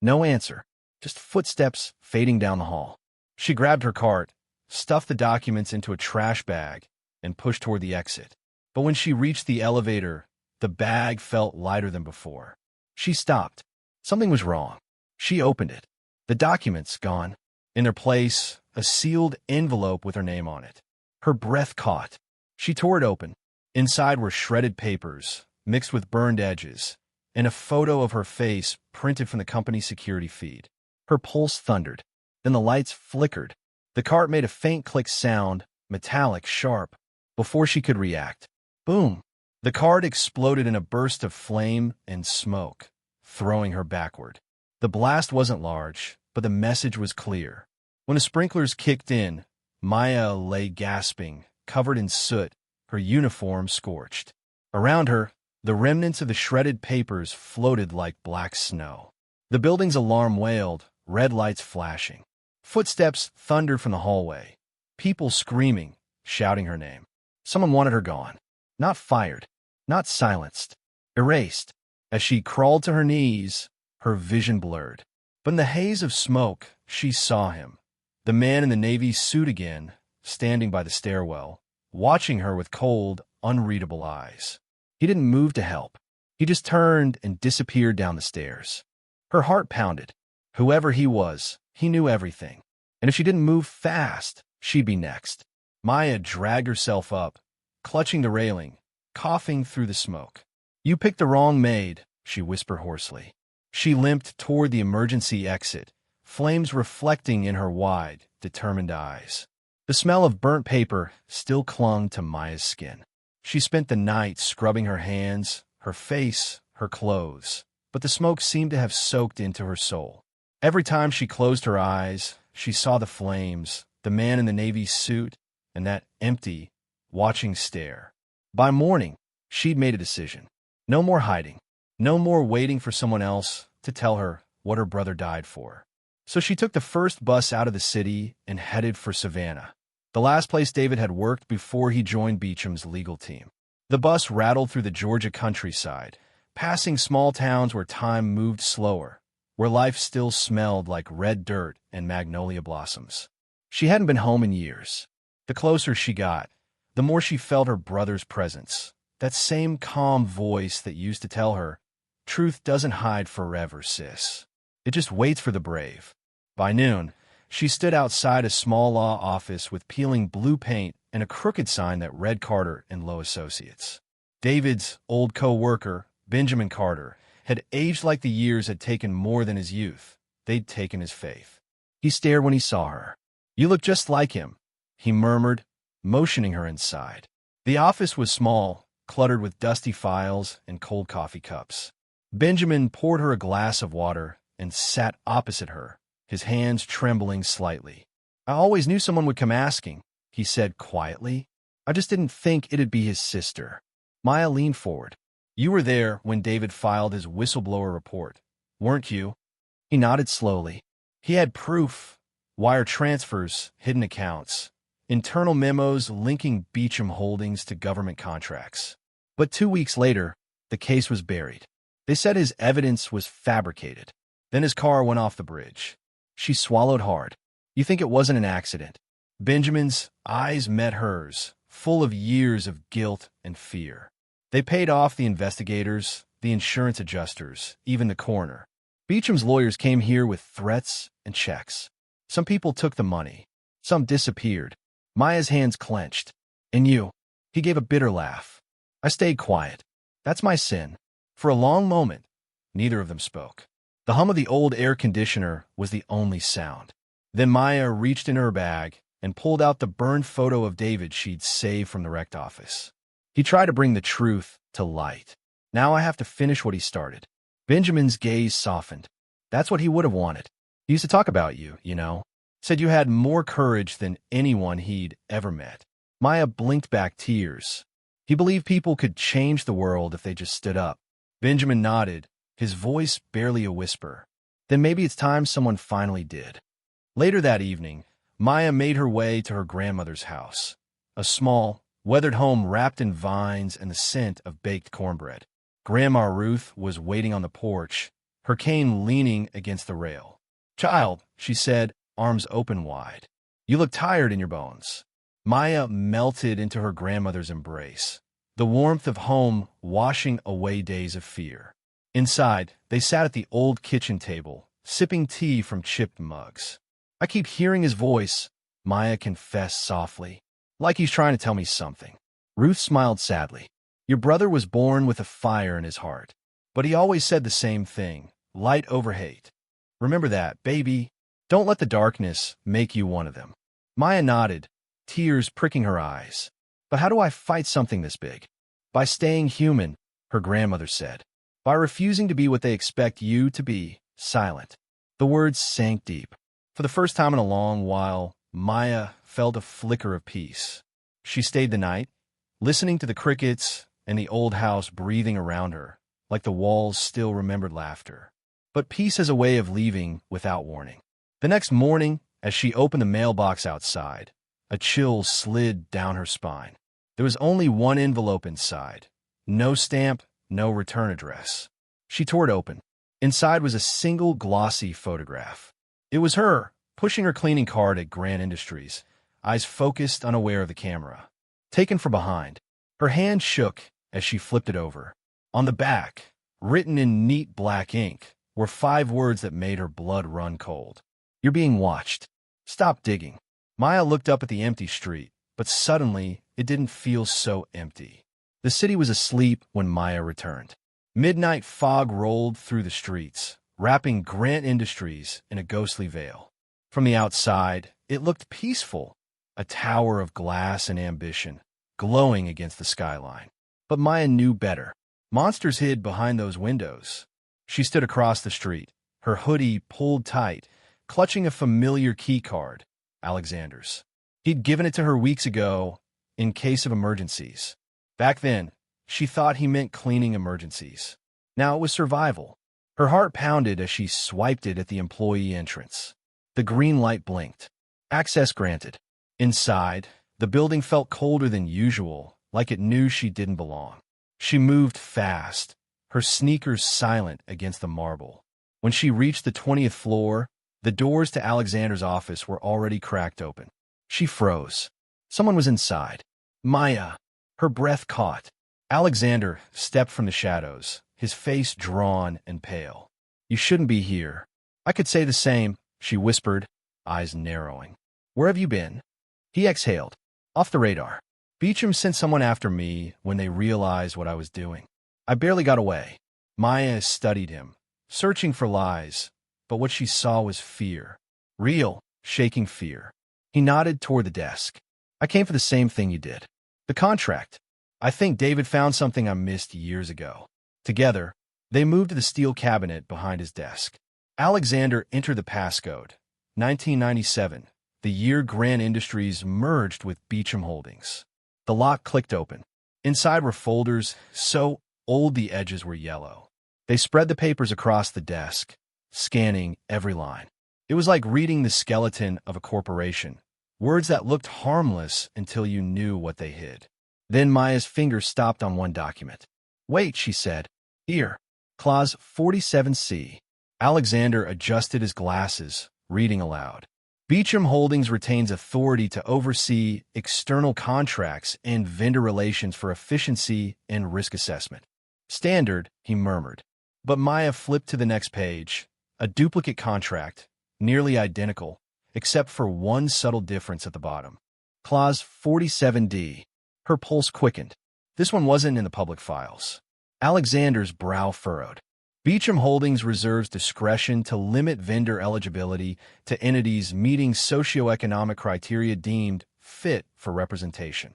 No answer, just footsteps fading down the hall. She grabbed her cart, stuffed the documents into a trash bag, and pushed toward the exit. But when she reached the elevator, the bag felt lighter than before. She stopped. Something was wrong. She opened it. The documents gone. In their place, a sealed envelope with her name on it. Her breath caught. She tore it open. Inside were shredded papers, mixed with burned edges, and a photo of her face printed from the company's security feed. Her pulse thundered. Then the lights flickered. The cart made a faint click sound, metallic, sharp. Before she could react, boom! The cart exploded in a burst of flame and smoke, throwing her backward. The blast wasn't large, but the message was clear. When the sprinklers kicked in, Maya lay gasping, covered in soot, her uniform scorched. Around her, the remnants of the shredded papers floated like black snow. The building's alarm wailed, red lights flashing. Footsteps thundered from the hallway. People screaming, shouting her name. Someone wanted her gone. Not fired, Not silenced, erased. As she crawled to her knees, her vision blurred. But in the haze of smoke, she saw him, the man in the Navy suit again, standing by the stairwell, watching her with cold, unreadable eyes. He didn't move to help. He just turned and disappeared down the stairs. Her heart pounded. Whoever he was, he knew everything. And if she didn't move fast, she'd be next. Maya dragged herself up, clutching the railing, coughing through the smoke. "You picked the wrong maid," she whispered hoarsely. She limped toward the emergency exit, flames reflecting in her wide, determined eyes. The smell of burnt paper still clung to Maya's skin. She spent the night scrubbing her hands, her face, her clothes, but the smoke seemed to have soaked into her soul. Every time she closed her eyes, she saw the flames, the man in the Navy suit, and that empty, watching stare. By morning, she'd made a decision. No more hiding. No more waiting for someone else to tell her what her brother died for. So she took the first bus out of the city and headed for Savannah, the last place David had worked before he joined Beecham's legal team. The bus rattled through the Georgia countryside, passing small towns where time moved slower, where life still smelled like red dirt and magnolia blossoms. She hadn't been home in years. The closer she got, the more she felt her brother's presence, that same calm voice that used to tell her, "Truth doesn't hide forever, sis. It just waits for the brave." By noon, she stood outside a small law office with peeling blue paint and a crooked sign that read Carter and Lowe Associates. David's old co-worker, Benjamin Carter, had aged like the years had taken more than his youth. They'd taken his faith. He stared when he saw her. "You look just like him," he murmured, motioning her inside. The office was small, cluttered with dusty files and cold coffee cups. Benjamin poured her a glass of water and sat opposite her, his hands trembling slightly. "I always knew someone would come asking," he said quietly. "I just didn't think it'd be his sister." Maya leaned forward. "You were there when David filed his whistleblower report, weren't you?" He nodded slowly. He had proof: wire transfers, hidden accounts, internal memos linking Beecham Holdings to government contracts. But 2 weeks later, the case was buried. They said his evidence was fabricated. Then his car went off the bridge. She swallowed hard. "You think it wasn't an accident?" Benjamin's eyes met hers, full of years of guilt and fear. They paid off the investigators, the insurance adjusters, even the coroner. Beecham's lawyers came here with threats and checks. Some people took the money. Some disappeared. Maya's hands clenched. "And you?" He gave a bitter laugh. "I stayed quiet. That's my sin." For a long moment, neither of them spoke. The hum of the old air conditioner was the only sound. Then Maya reached in her bag and pulled out the burned photo of David she'd saved from the wrecked office. He tried to bring the truth to light. "Now I have to finish what he started." Benjamin's gaze softened. "That's what he would have wanted. He used to talk about you, you know. Said you had more courage than anyone he'd ever met." Maya blinked back tears. He believed people could change the world if they just stood up. Benjamin nodded, his voice barely a whisper. "Then maybe it's time someone finally did." Later that evening, Maya made her way to her grandmother's house, a small, weathered home wrapped in vines and the scent of baked cornbread. Grandma Ruth was waiting on the porch, her cane leaning against the rail. "Child," she said, arms open wide. "You look tired in your bones." Maya melted into her grandmother's embrace, the warmth of home washing away days of fear. Inside, they sat at the old kitchen table, sipping tea from chipped mugs. "I keep hearing his voice," Maya confessed softly, "like he's trying to tell me something." Ruth smiled sadly. "Your brother was born with a fire in his heart, but he always said the same thing, light over hate. Remember that, baby. Don't let the darkness make you one of them." Maya nodded, tears pricking her eyes. "But how do I fight something this big?" "By staying human," her grandmother said. "By refusing to be what they expect you to be, silent." The words sank deep. For the first time in a long while, Maya felt a flicker of peace. She stayed the night, listening to the crickets and the old house breathing around her, like the walls still remembered laughter. But peace has a way of leaving without warning. The next morning, as she opened the mailbox outside, a chill slid down her spine. There was only one envelope inside, No stamp, no return address. She tore it open. Inside was a single glossy photograph. It was her, pushing her cleaning cart at Grant Industries, eyes focused, unaware of the camera. Taken from behind, her hand shook as she flipped it over. On the back, written in neat black ink, were 5 words that made her blood run cold. "You're being watched. Stop digging." Maya looked up at the empty street, but suddenly it didn't feel so empty. The city was asleep when Maya returned. Midnight fog rolled through the streets, wrapping Grant Industries in a ghostly veil. From the outside, it looked peaceful, a tower of glass and ambition, glowing against the skyline. But Maya knew better. Monsters hid behind those windows. She stood across the street, her hoodie pulled tight, clutching a familiar key card, Alexander's. He'd given it to her weeks ago, in case of emergencies. Back then, she thought he meant cleaning emergencies. Now it was survival. Her heart pounded as she swiped it at the employee entrance. The green light blinked. Access granted. Inside, the building felt colder than usual, like it knew she didn't belong. She moved fast, her sneakers silent against the marble. When she reached the 20th floor, the doors to Alexander's office were already cracked open. She froze. Someone was inside. Maya. Her breath caught. Alexander stepped from the shadows, his face drawn and pale. "You shouldn't be here." "I could say the same," she whispered, eyes narrowing. "Where have you been?" He exhaled. "Off the radar. Beecham sent someone after me when they realized what I was doing. I barely got away." Maya studied him, searching for lies, but what she saw was fear. Real, shaking fear. He nodded toward the desk. "I came for the same thing you did. The contract. I think David found something I missed years ago." Together, they moved to the steel cabinet behind his desk. Alexander entered the passcode. 1997, the year Grant Industries merged with Beecham Holdings. The lock clicked open. Inside were folders so old the edges were yellow. They spread the papers across the desk, scanning every line. It was like reading the skeleton of a corporation, words that looked harmless until you knew what they hid. Then Maya's finger stopped on one document. "Wait," she said. "Here. Clause 47C. Alexander adjusted his glasses, reading aloud. "Beecham Holdings retains authority to oversee external contracts and vendor relations for efficiency and risk assessment." "Standard," he murmured. But Maya flipped to the next page. A duplicate contract, nearly identical, except for one subtle difference at the bottom. Clause 47D. Her pulse quickened. This one wasn't in the public files. Alexander's brow furrowed. "Beecham Holdings reserves discretion to limit vendor eligibility to entities meeting socioeconomic criteria deemed fit for representation."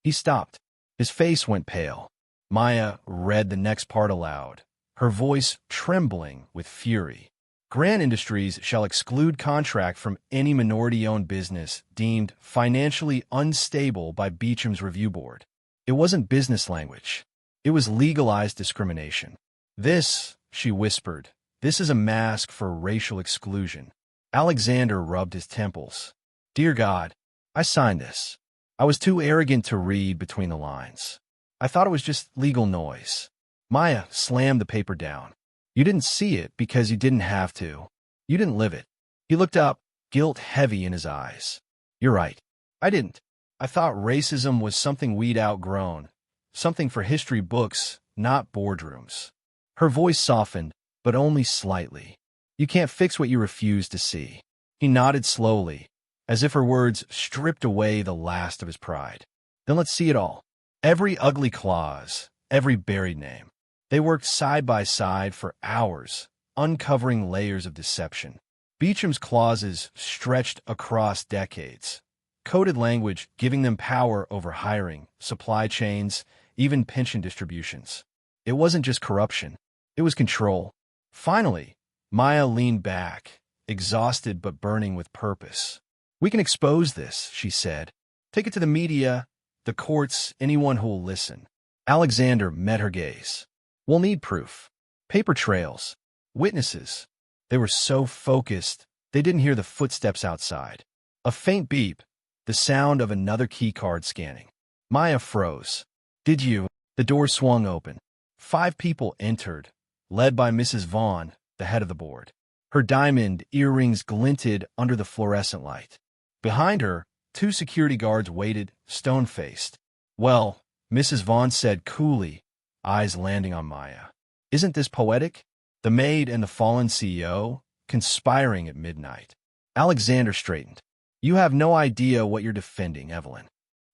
He stopped. His face went pale. Maya read the next part aloud, her voice trembling with fury. "Grant Industries shall exclude contract from any minority-owned business deemed financially unstable by Beecham's review board." It wasn't business language. It was legalized discrimination. "This," she whispered, "this is a mask for racial exclusion." Alexander rubbed his temples. "Dear God, I signed this. I was too arrogant to read between the lines. I thought it was just legal noise." Maya slammed the paper down. "You didn't see it because you didn't have to. You didn't live it." He looked up, guilt heavy in his eyes. "You're right. I didn't. I thought racism was something we'd outgrown, something for history books, not boardrooms." Her voice softened, but only slightly. "You can't fix what you refuse to see." He nodded slowly, as if her words stripped away the last of his pride. "Then let's see it all. Every ugly clause, every buried name." They worked side by side for hours, uncovering layers of deception. Beecham's clauses stretched across decades, coded language giving them power over hiring, supply chains, even pension distributions. It wasn't just corruption. It was control. Finally, Maya leaned back, exhausted but burning with purpose. "We can expose this," she said. "Take it to the media, the courts, anyone who will listen." Alexander met her gaze. "We'll need proof. Paper trails. Witnesses." They were so focused, they didn't hear the footsteps outside. A faint beep, the sound of another key card scanning. Maya froze. "Did you?" The door swung open. 5 people entered, led by Mrs. Vaughn, the head of the board. Her diamond earrings glinted under the fluorescent light. Behind her, 2 security guards waited, stone-faced. "Well," Mrs. Vaughn said coolly, eyes landing on Maya. "Isn't this poetic? The maid and the fallen CEO, conspiring at midnight." Alexander straightened. "You have no idea what you're defending, Evelyn."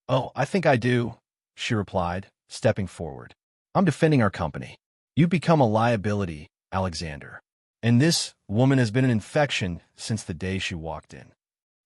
"Oh, I think I do," she replied, stepping forward. "I'm defending our company. You've become a liability, Alexander. And this woman has been an infection since the day she walked in."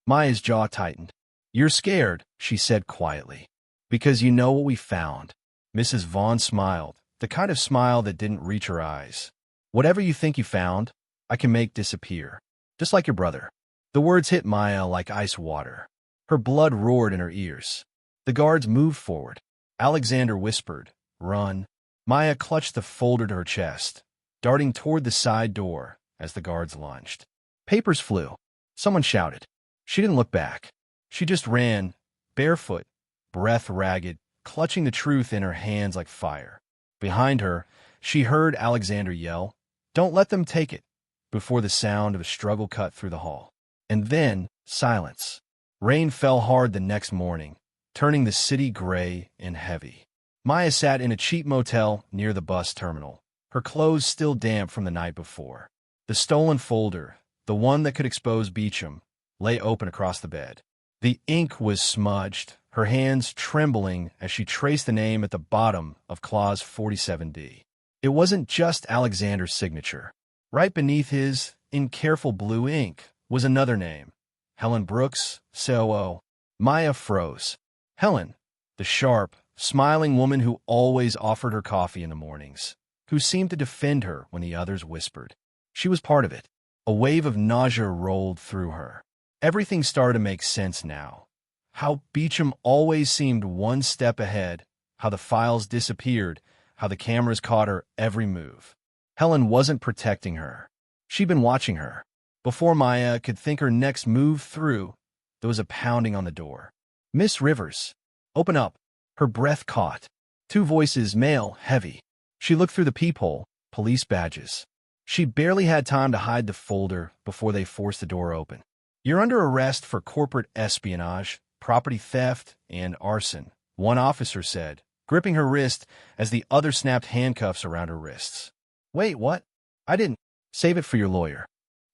Maya's jaw tightened. "You're scared," she said quietly. "Because you know what we found." Mrs. Vaughn smiled, the kind of smile that didn't reach her eyes. "Whatever you think you found, I can make disappear. Just like your brother." The words hit Maya like ice water. Her blood roared in her ears. The guards moved forward. Alexander whispered, "Run." Maya clutched the folder to her chest, darting toward the side door as the guards lunged. Papers flew. Someone shouted. She didn't look back. She just ran, barefoot, breath ragged, clutching the truth in her hands like fire. Behind her, she heard Alexander yell, "Don't let them take it," before the sound of a struggle cut through the hall. And then, silence. Rain fell hard the next morning, turning the city gray and heavy. Maya sat in a cheap motel near the bus terminal, her clothes still damp from the night before. The stolen folder, the one that could expose Beecham, lay open across the bed. The ink was smudged, her hands trembling as she traced the name at the bottom of Clause 47D. It wasn't just Alexander's signature. Right beneath his, in careful blue ink, was another name. Helen Brooks, COO. Maya froze. Helen, the sharp, smiling woman who always offered her coffee in the mornings, who seemed to defend her when the others whispered. She was part of it. A wave of nausea rolled through her. Everything started to make sense now. How Beecham always seemed one step ahead, how the files disappeared, how the cameras caught her every move. Helen wasn't protecting her. She'd been watching her. Before Maya could think her next move through, there was a pounding on the door. "Miss Rivers, open up." Her breath caught. 2 voices, male, heavy. She looked through the peephole, police badges. She barely had time to hide the folder before they forced the door open. "You're under arrest for corporate espionage, property theft, and arson," one officer said, gripping her wrist as the other snapped handcuffs around her wrists. "Wait, what? I didn't." "Save it for your lawyer."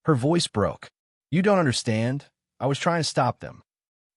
Her voice broke. "You don't understand. I was trying to stop them."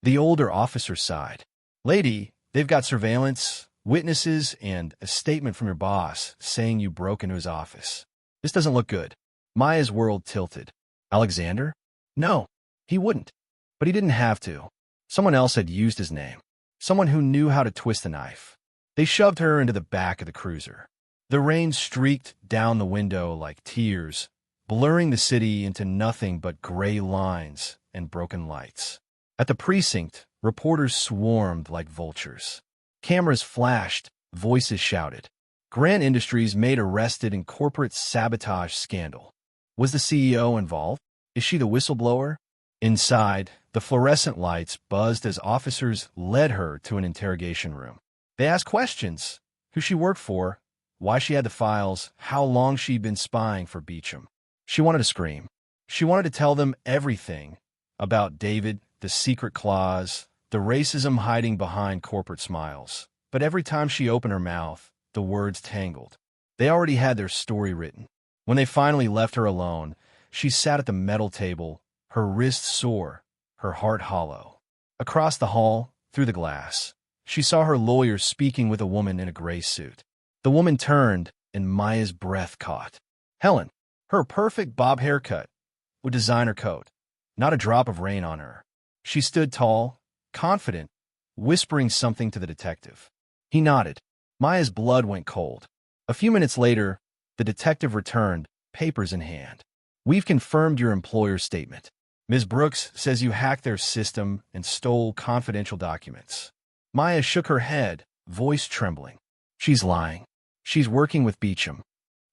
The older officer sighed. "Lady, they've got surveillance, witnesses, and a statement from your boss saying you broke into his office. This doesn't look good." Maya's world tilted. "Alexander? No, he wouldn't. But he didn't have to. Someone else had used his name. Someone who knew how to twist a knife." They shoved her into the back of the cruiser. The rain streaked down the window like tears, blurring the city into nothing but gray lines and broken lights. At the precinct, reporters swarmed like vultures. Cameras flashed, voices shouted. Grant Industries Maid arrested in corporate sabotage scandal. Was the CEO involved? Is she the whistleblower? Inside, the fluorescent lights buzzed as officers led her to an interrogation room. They asked questions: who she worked for, why she had the files, how long she'd been spying for Beecham. She wanted to scream. She wanted to tell them everything about David, the secret clause, the racism hiding behind corporate smiles. But every time she opened her mouth, the words tangled. They already had their story written. When they finally left her alone, she sat at the metal table, her wrists sore, her heart hollow. Across the hall, through the glass, she saw her lawyer speaking with a woman in a gray suit. The woman turned, and Maya's breath caught. Helen, her perfect bob haircut, with designer coat, not a drop of rain on her. She stood tall, confident, whispering something to the detective. He nodded. Maya's blood went cold. A few minutes later, the detective returned, papers in hand. "We've confirmed your employer's statement. Ms. Brooks says you hacked their system and stole confidential documents." Maya shook her head, voice trembling. "She's lying. She's working with Beecham."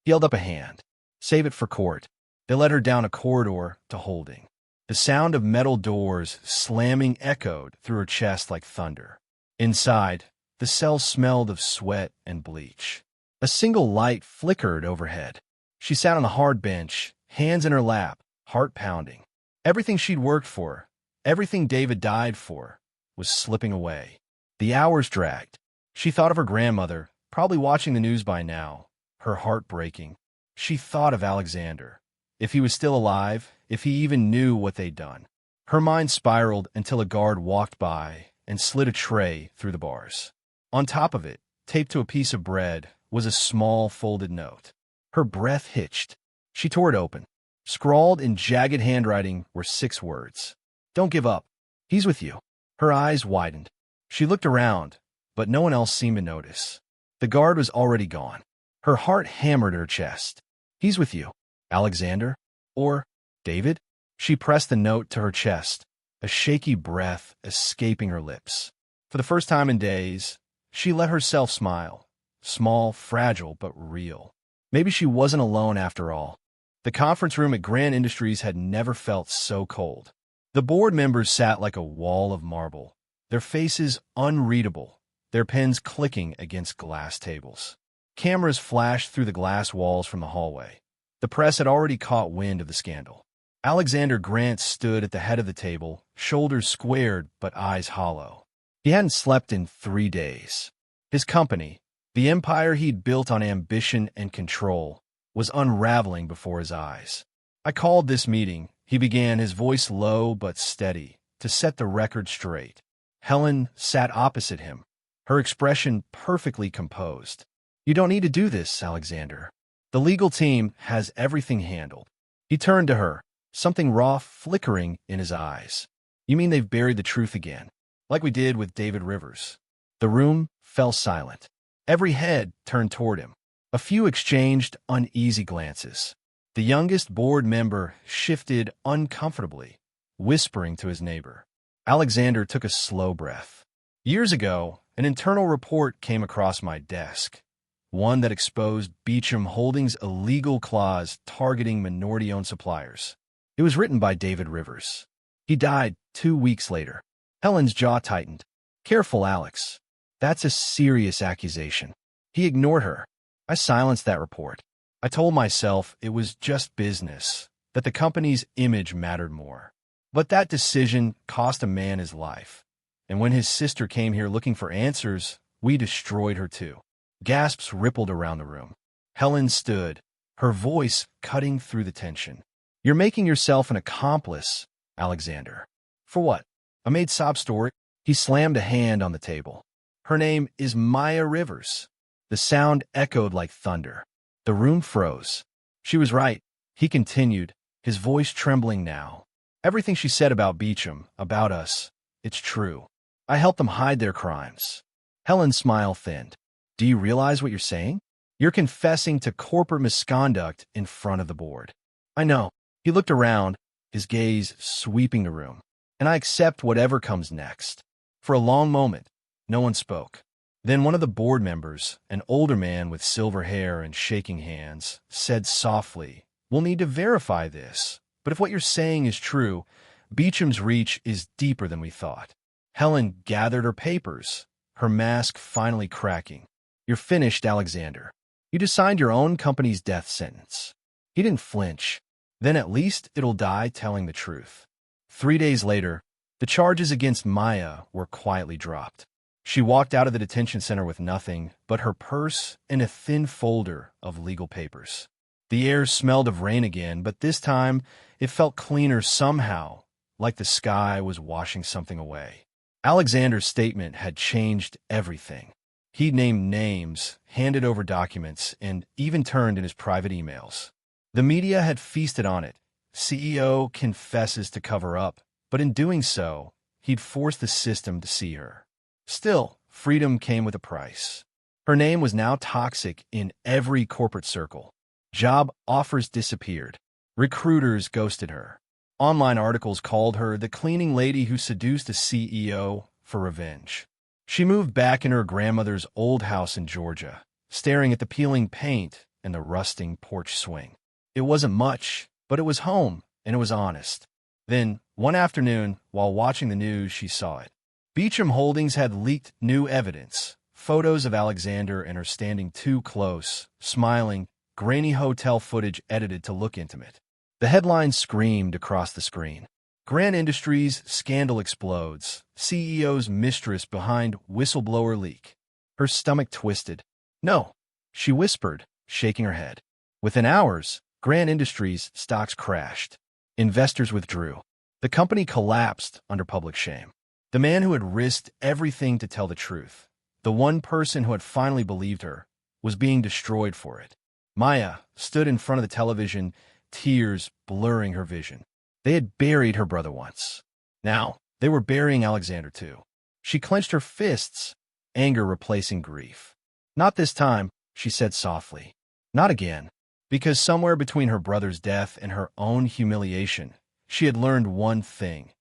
He held up a hand. "Save it for court." They led her down a corridor to holding. The sound of metal doors slamming echoed through her chest like thunder. Inside, The cell smelled of sweat and bleach. A single light flickered overhead. She sat on a hard bench, hands in her lap, heart pounding. Everything she'd worked for, everything David died for, was slipping away. The hours dragged. She thought of her grandmother, probably watching the news by now, her heart breaking. She thought of Alexander. If he was still alive, if he even knew what they'd done. Her mind spiraled until a guard walked by and slid a tray through the bars. On top of it, taped to a piece of bread, was a small folded note. Her breath hitched. She tore it open. Scrawled in jagged handwriting were 6 words. "Don't give up. He's with you." Her eyes widened. She looked around, but no one else seemed to notice. The guard was already gone. Her heart hammered her chest. "He's with you. Alexander? Or David?" She pressed the note to her chest, a shaky breath escaping her lips. For the first time in days, she let herself smile. Small, fragile, but real. Maybe she wasn't alone after all. The conference room at Grand Industries had never felt so cold. The board members sat like a wall of marble, their faces unreadable, their pens clicking against glass tables. Cameras flashed through the glass walls from the hallway. The press had already caught wind of the scandal. Alexander Grant stood at the head of the table, shoulders squared but eyes hollow. He hadn't slept in 3 days. His company, the empire he'd built on ambition and control, was unraveling before his eyes. "I called this meeting," he began, his voice low but steady, "to set the record straight." Helen sat opposite him, her expression perfectly composed. "You don't need to do this, Alexander. The legal team has everything handled." He turned to her, something raw flickering in his eyes. "You mean they've buried the truth again, like we did with David Rivers?" The room fell silent. Every head turned toward him. A few exchanged uneasy glances. The youngest board member shifted uncomfortably, whispering to his neighbor. Alexander took a slow breath. "Years ago, an internal report came across my desk, one that exposed Beecham Holdings' illegal clause targeting minority-owned suppliers. It was written by David Rivers. He died 2 weeks later." Helen's jaw tightened. "Careful, Alex. That's a serious accusation." He ignored her. "I silenced that report. I told myself it was just business, that the company's image mattered more. But that decision cost a man his life. And when his sister came here looking for answers, we destroyed her too." Gasps rippled around the room. Helen stood, her voice cutting through the tension. "You're making yourself an accomplice, Alexander." "For what?" A Maid sob story. He slammed a hand on the table. "Her name is Maya Rivers." The sound echoed like thunder. The room froze. "She was right," he continued, his voice trembling now. "Everything she said about Beecham, about us, it's true. I helped them hide their crimes." Helen's smile thinned. "Do you realize what you're saying? You're confessing to corporate misconduct in front of the board." "I know." He looked around, his gaze sweeping the room. "And I accept whatever comes next." For a long moment, no one spoke. Then one of the board members, an older man with silver hair and shaking hands, said softly, "We'll need to verify this, but if what you're saying is true, Beecham's reach is deeper than we thought." Helen gathered her papers, her mask finally cracking. "You're finished, Alexander. You just signed your own company's death sentence." He didn't flinch. "Then at least it'll die telling the truth." 3 days later, the charges against Maya were quietly dropped. She walked out of the detention center with nothing but her purse and a thin folder of legal papers. The air smelled of rain again, but this time it felt cleaner somehow, like the sky was washing something away. Alexander's statement had changed everything. He'd named names, handed over documents, and even turned in his private emails. The media had feasted on it. CEO confesses to cover up, but in doing so, he'd forced the system to see her. Still, freedom came with a price. Her name was now toxic in every corporate circle. Job offers disappeared. Recruiters ghosted her. Online articles called her the cleaning lady who seduced a CEO for revenge. She moved back in her grandmother's old house in Georgia, staring at the peeling paint and the rusting porch swing. It wasn't much, but it was home, and it was honest. Then, one afternoon, while watching the news, she saw it. Beecham Holdings had leaked new evidence, photos of Alexander and her standing too close, smiling, grainy hotel footage edited to look intimate. The headline screamed across the screen. Grant Industries scandal explodes. CEO's mistress behind whistleblower leak. Her stomach twisted. No, she whispered, shaking her head. Within hours, Grant Industries stocks crashed. Investors withdrew. The company collapsed under public shame. The man who had risked everything to tell the truth, the one person who had finally believed her, was being destroyed for it. Maya stood in front of the television, tears blurring her vision. They had buried her brother once. Now, they were burying Alexander too. She clenched her fists, anger replacing grief. Not this time, she said softly. Not again. Because somewhere between her brother's death and her own humiliation, she had learned one thing.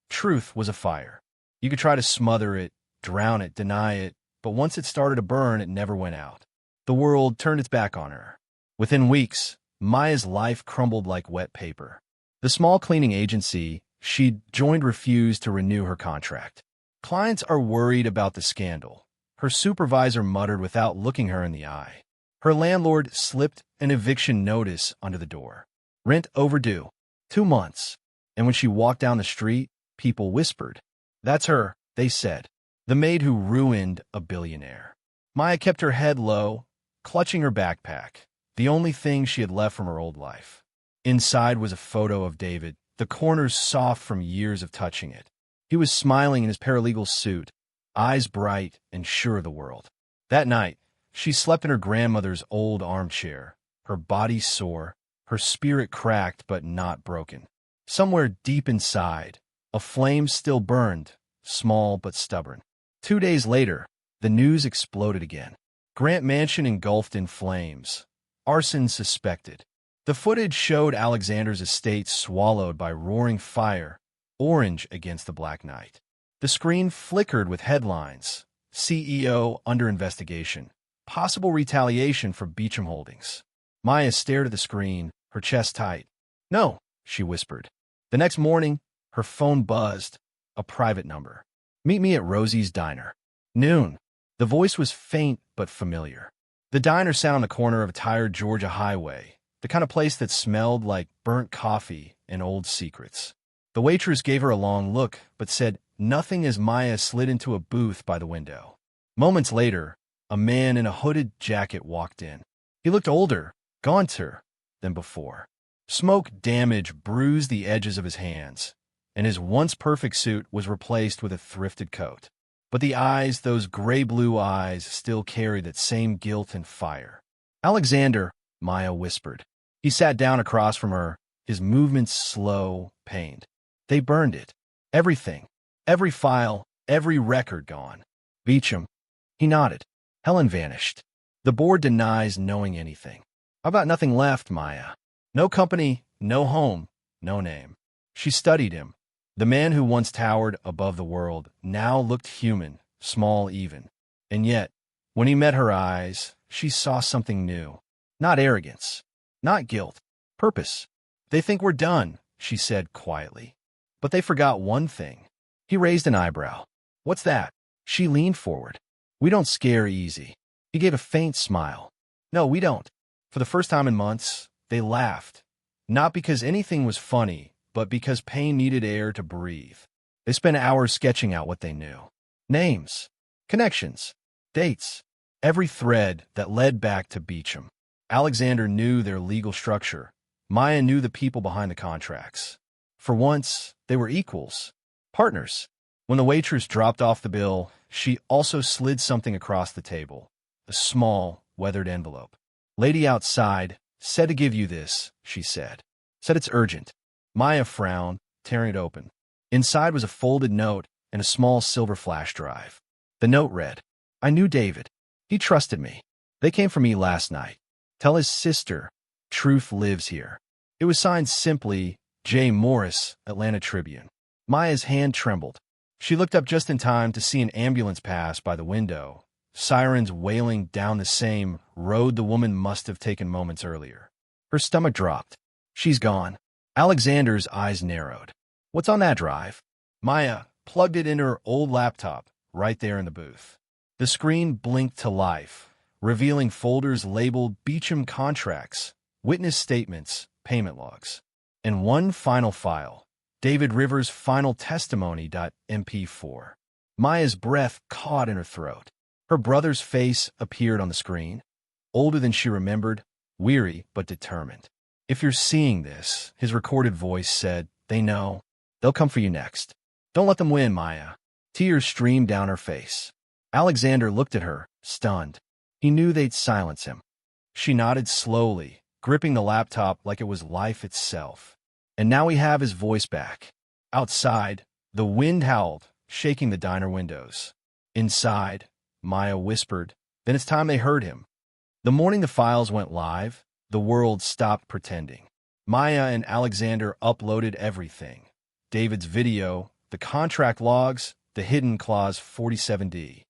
Truth was a fire. You could try to smother it, drown it, deny it, but once it started to burn, it never went out. The world turned its back on her. Within weeks, Maya's life crumbled like wet paper. The small cleaning agency she'd joined refused to renew her contract. Clients are worried about the scandal, her supervisor muttered without looking her in the eye. Her landlord slipped an eviction notice under the door. Rent overdue. 2 months. And when she walked down the street, people whispered. That's her, they said. The maid who ruined a billionaire. Maya kept her head low, clutching her backpack, the only thing she had left from her old life. Inside was a photo of David, the corners soft from years of touching it. He was smiling in his paralegal suit, eyes bright and sure of the world. That night, she slept in her grandmother's old armchair, her body sore, her spirit cracked but not broken. Somewhere deep inside, a flame still burned, small but stubborn. 2 days later, the news exploded again. Grant Mansion engulfed in flames. Arson suspected. The footage showed Alexander's estate swallowed by roaring fire, orange against the black night. The screen flickered with headlines. CEO under investigation. Possible retaliation for Beecham Holdings. Maya stared at the screen, her chest tight. No, she whispered. The next morning, her phone buzzed. A private number. Meet me at Rosie's Diner. Noon. The voice was faint but familiar. The diner sat on the corner of a tired Georgia highway, the kind of place that smelled like burnt coffee and old secrets. The waitress gave her a long look, but said nothing as Maya slid into a booth by the window. Moments later, a man in a hooded jacket walked in. He looked older, gaunter than before. Smoke damage bruised the edges of his hands, and his once perfect suit was replaced with a thrifted coat. But the eyes, those gray-blue eyes, still carried that same guilt and fire. Alexander, Maya whispered. He sat down across from her, his movements slow, pained. They burned it. Everything. Every file, every record gone. Beecham. He nodded. Helen vanished. The board denies knowing anything. How about nothing left, Maya? No company, no home, no name. She studied him. The man who once towered above the world now looked human, small even. And yet, when he met her eyes, she saw something new. Not arrogance. Not guilt. Purpose. They think we're done, she said quietly. But they forgot one thing. He raised an eyebrow. What's that? She leaned forward. We don't scare easy. He gave a faint smile. No, we don't. For the first time in months, they laughed. Not because anything was funny, but because pain needed air to breathe. They spent hours sketching out what they knew. Names, connections, dates, every thread that led back to Beecham. Alexander knew their legal structure. Maya knew the people behind the contracts. For once, they were equals, partners. When the waitress dropped off the bill, she also slid something across the table, a small, weathered envelope. Lady outside said to give you this, she said. Said it's urgent. Maya frowned, tearing it open. Inside was a folded note and a small silver flash drive. The note read, I knew David. He trusted me. They came for me last night. Tell his sister, truth lives here. It was signed simply, J. Morris, Atlanta Tribune. Maya's hand trembled. She looked up just in time to see an ambulance pass by the window, sirens wailing down the same road the woman must have taken moments earlier. Her stomach dropped. She's gone. Alexander's eyes narrowed. What's on that drive? Maya plugged it in her old laptop, right there in the booth. The screen blinked to life, revealing folders labeled Beecham contracts, witness statements, payment logs, and one final file, David Rivers' final testimony.mp4. Maya's breath caught in her throat. Her brother's face appeared on the screen, older than she remembered, weary but determined. "If you're seeing this," his recorded voice said, "they know. They'll come for you next. Don't let them win, Maya." Tears streamed down her face. Alexander looked at her, stunned. He knew they'd silence him. She nodded slowly, gripping the laptop like it was life itself. "And now we have his voice back." Outside, the wind howled, shaking the diner windows. Inside, Maya whispered, "Then it's time they heard him." The morning the files went live, the world stopped pretending. Maya and Alexander uploaded everything. David's video, the contract logs, the hidden clause 47D.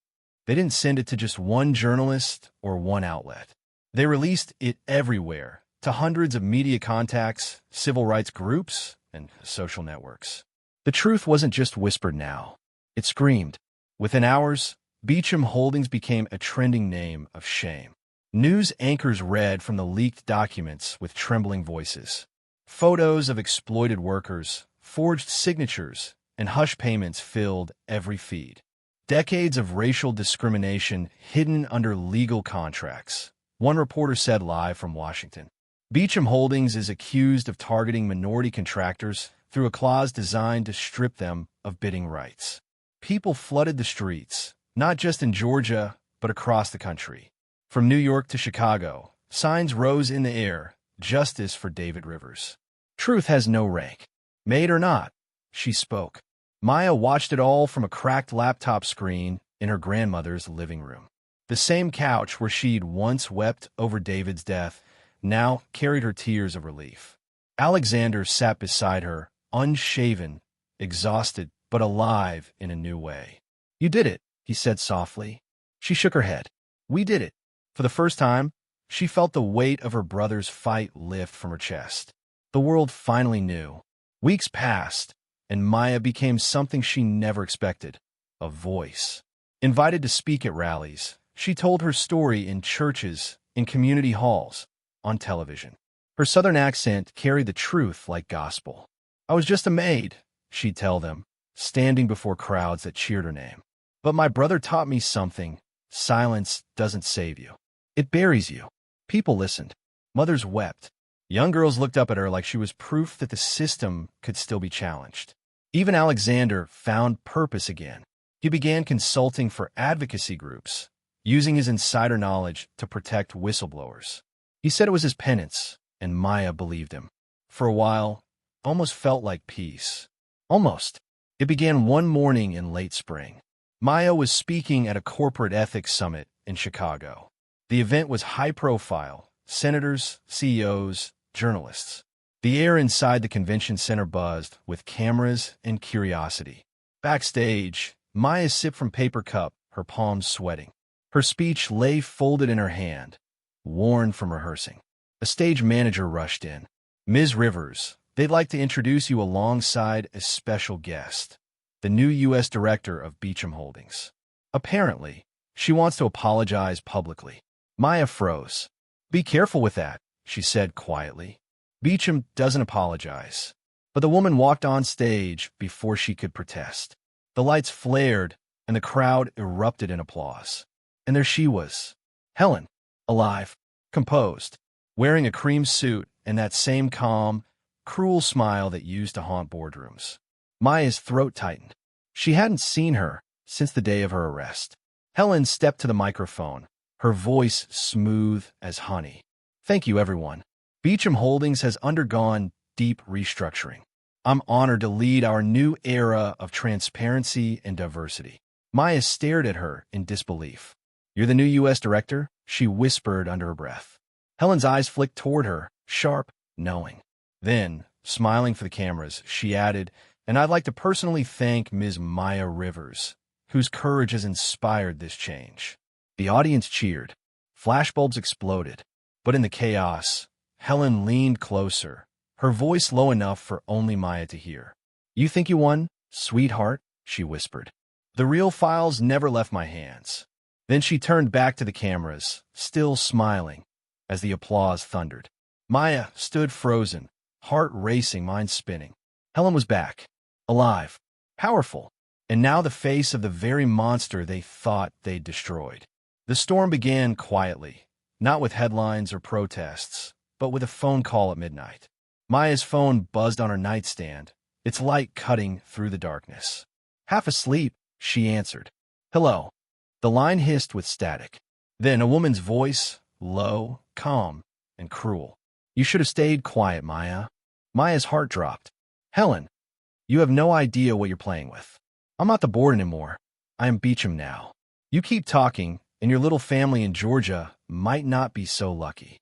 They didn't send it to just one journalist or one outlet. They released it everywhere, to hundreds of media contacts, civil rights groups, and social networks. The truth wasn't just whispered now. It screamed. Within hours, Beecham Holdings became a trending name of shame. News anchors read from the leaked documents with trembling voices. Photos of exploited workers, forged signatures, and hush payments filled every feed. Decades of racial discrimination hidden under legal contracts, one reporter said live from Washington. Beecham Holdings is accused of targeting minority contractors through a clause designed to strip them of bidding rights. People flooded the streets, not just in Georgia, but across the country. From New York to Chicago, signs rose in the air, "Justice for David Rivers." Truth has no rank. Maid or not, she spoke. Maya watched it all from a cracked laptop screen in her grandmother's living room. The same couch where she'd once wept over David's death now carried her tears of relief. Alexander sat beside her, unshaven, exhausted, but alive in a new way. "You did it," he said softly. She shook her head. "We did it." For the first time, she felt the weight of her brother's fight lift from her chest. The world finally knew. Weeks passed, and Maya became something she never expected, a voice. Invited to speak at rallies, she told her story in churches, in community halls, on television. Her southern accent carried the truth like gospel. "I was just a maid," she'd tell them, standing before crowds that cheered her name. "But my brother taught me something. Silence doesn't save you. It buries you." People listened. Mothers wept. Young girls looked up at her like she was proof that the system could still be challenged. Even Alexander found purpose again. He began consulting for advocacy groups, using his insider knowledge to protect whistleblowers. He said it was his penance, and Maya believed him. For a while, almost felt like peace. Almost. It began one morning in late spring. Maya was speaking at a corporate ethics summit in Chicago. The event was high-profile: senators, CEOs, journalists. The air inside the convention center buzzed with cameras and curiosity. Backstage, Maya sipped from paper cup, her palms sweating. Her speech lay folded in her hand, worn from rehearsing. A stage manager rushed in. "Ms. Rivers, they'd like to introduce you alongside a special guest, the new U.S. Director of Beecham Holdings. Apparently, she wants to apologize publicly." Maya froze. "Be careful with that," she said quietly. "Beecham doesn't apologize." But the woman walked on stage before she could protest. The lights flared, and the crowd erupted in applause. And there she was, Helen, alive, composed, wearing a cream suit and that same calm, cruel smile that used to haunt boardrooms. Maya's throat tightened. She hadn't seen her since the day of her arrest. Helen stepped to the microphone, her voice smooth as honey. "Thank you, everyone. Beecham Holdings has undergone deep restructuring. I'm honored to lead our new era of transparency and diversity." Maya stared at her in disbelief. "You're the new U.S. director?" she whispered under her breath. Helen's eyes flicked toward her, sharp, knowing. Then, smiling for the cameras, she added, "And I'd like to personally thank Ms. Maya Rivers, whose courage has inspired this change." The audience cheered. Flashbulbs exploded. But in the chaos, Helen leaned closer, her voice low enough for only Maya to hear. "You think you won, sweetheart?" she whispered. "The real files never left my hands. Then she turned back to the cameras, still smiling, as the applause thundered. Maya stood frozen, heart racing, mind spinning. Helen was back, alive, powerful, and now the face of the very monster they thought they'd destroyed. The storm began quietly, not with headlines or protests, but with a phone call at midnight. Maya's phone buzzed on her nightstand, its light cutting through the darkness. Half asleep, she answered. "Hello." The line hissed with static. Then a woman's voice, low, calm, and cruel. "You should have stayed quiet, Maya." Maya's heart dropped. "Helen, you have no idea what you're playing with. I'm not the board anymore. I am Beecham now. You keep talking, and your little family in Georgia might not be so lucky."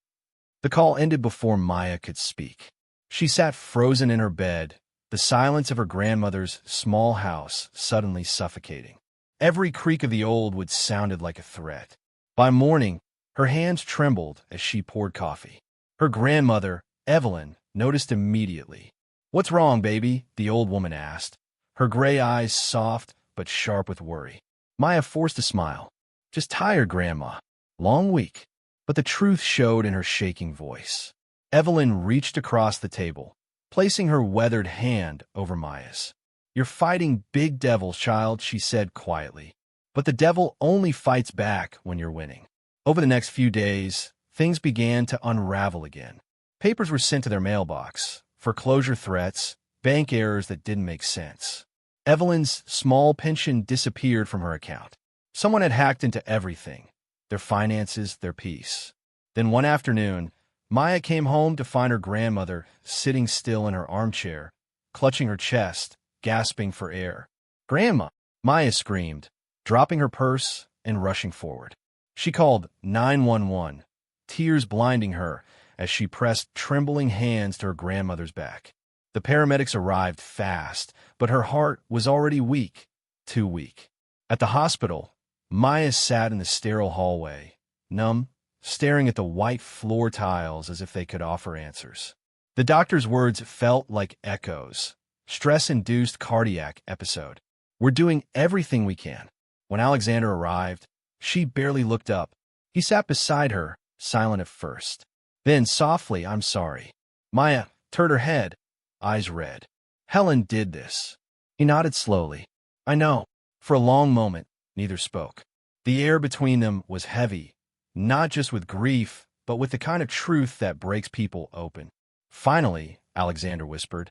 The call ended before Maya could speak. She sat frozen in her bed, the silence of her grandmother's small house suddenly suffocating. Every creak of the old wood sounded like a threat. By morning, her hands trembled as she poured coffee. Her grandmother, Evelyn, noticed immediately. "What's wrong, baby?" the old woman asked, her gray eyes soft but sharp with worry. Maya forced a smile. "Just tired, Grandma. Long week." But the truth showed in her shaking voice. Evelyn reached across the table, placing her weathered hand over Maya's. "You're fighting big devils, child," she said quietly. "But the devil only fights back when you're winning." Over the next few days, things began to unravel again. Papers were sent to their mailbox, foreclosure threats, bank errors that didn't make sense. Evelyn's small pension disappeared from her account. Someone had hacked into everything, their finances, their peace. Then one afternoon, Maya came home to find her grandmother sitting still in her armchair, clutching her chest, gasping for air. "Grandma!" Maya screamed, dropping her purse and rushing forward. She called 911, tears blinding her as she pressed trembling hands to her grandmother's back. The paramedics arrived fast, but her heart was already weak, too weak. At the hospital, Maya sat in the sterile hallway, numb, staring at the white floor tiles as if they could offer answers. The doctor's words felt like echoes. "Stress-induced cardiac episode. We're doing everything we can." When Alexander arrived, she barely looked up. He sat beside her, silent at first. Then, softly, "I'm sorry." Maya turned her head, eyes red. "Helen did this." He nodded slowly. "I know." For a long moment, neither spoke. The air between them was heavy, not just with grief, but with the kind of truth that breaks people open. Finally, Alexander whispered,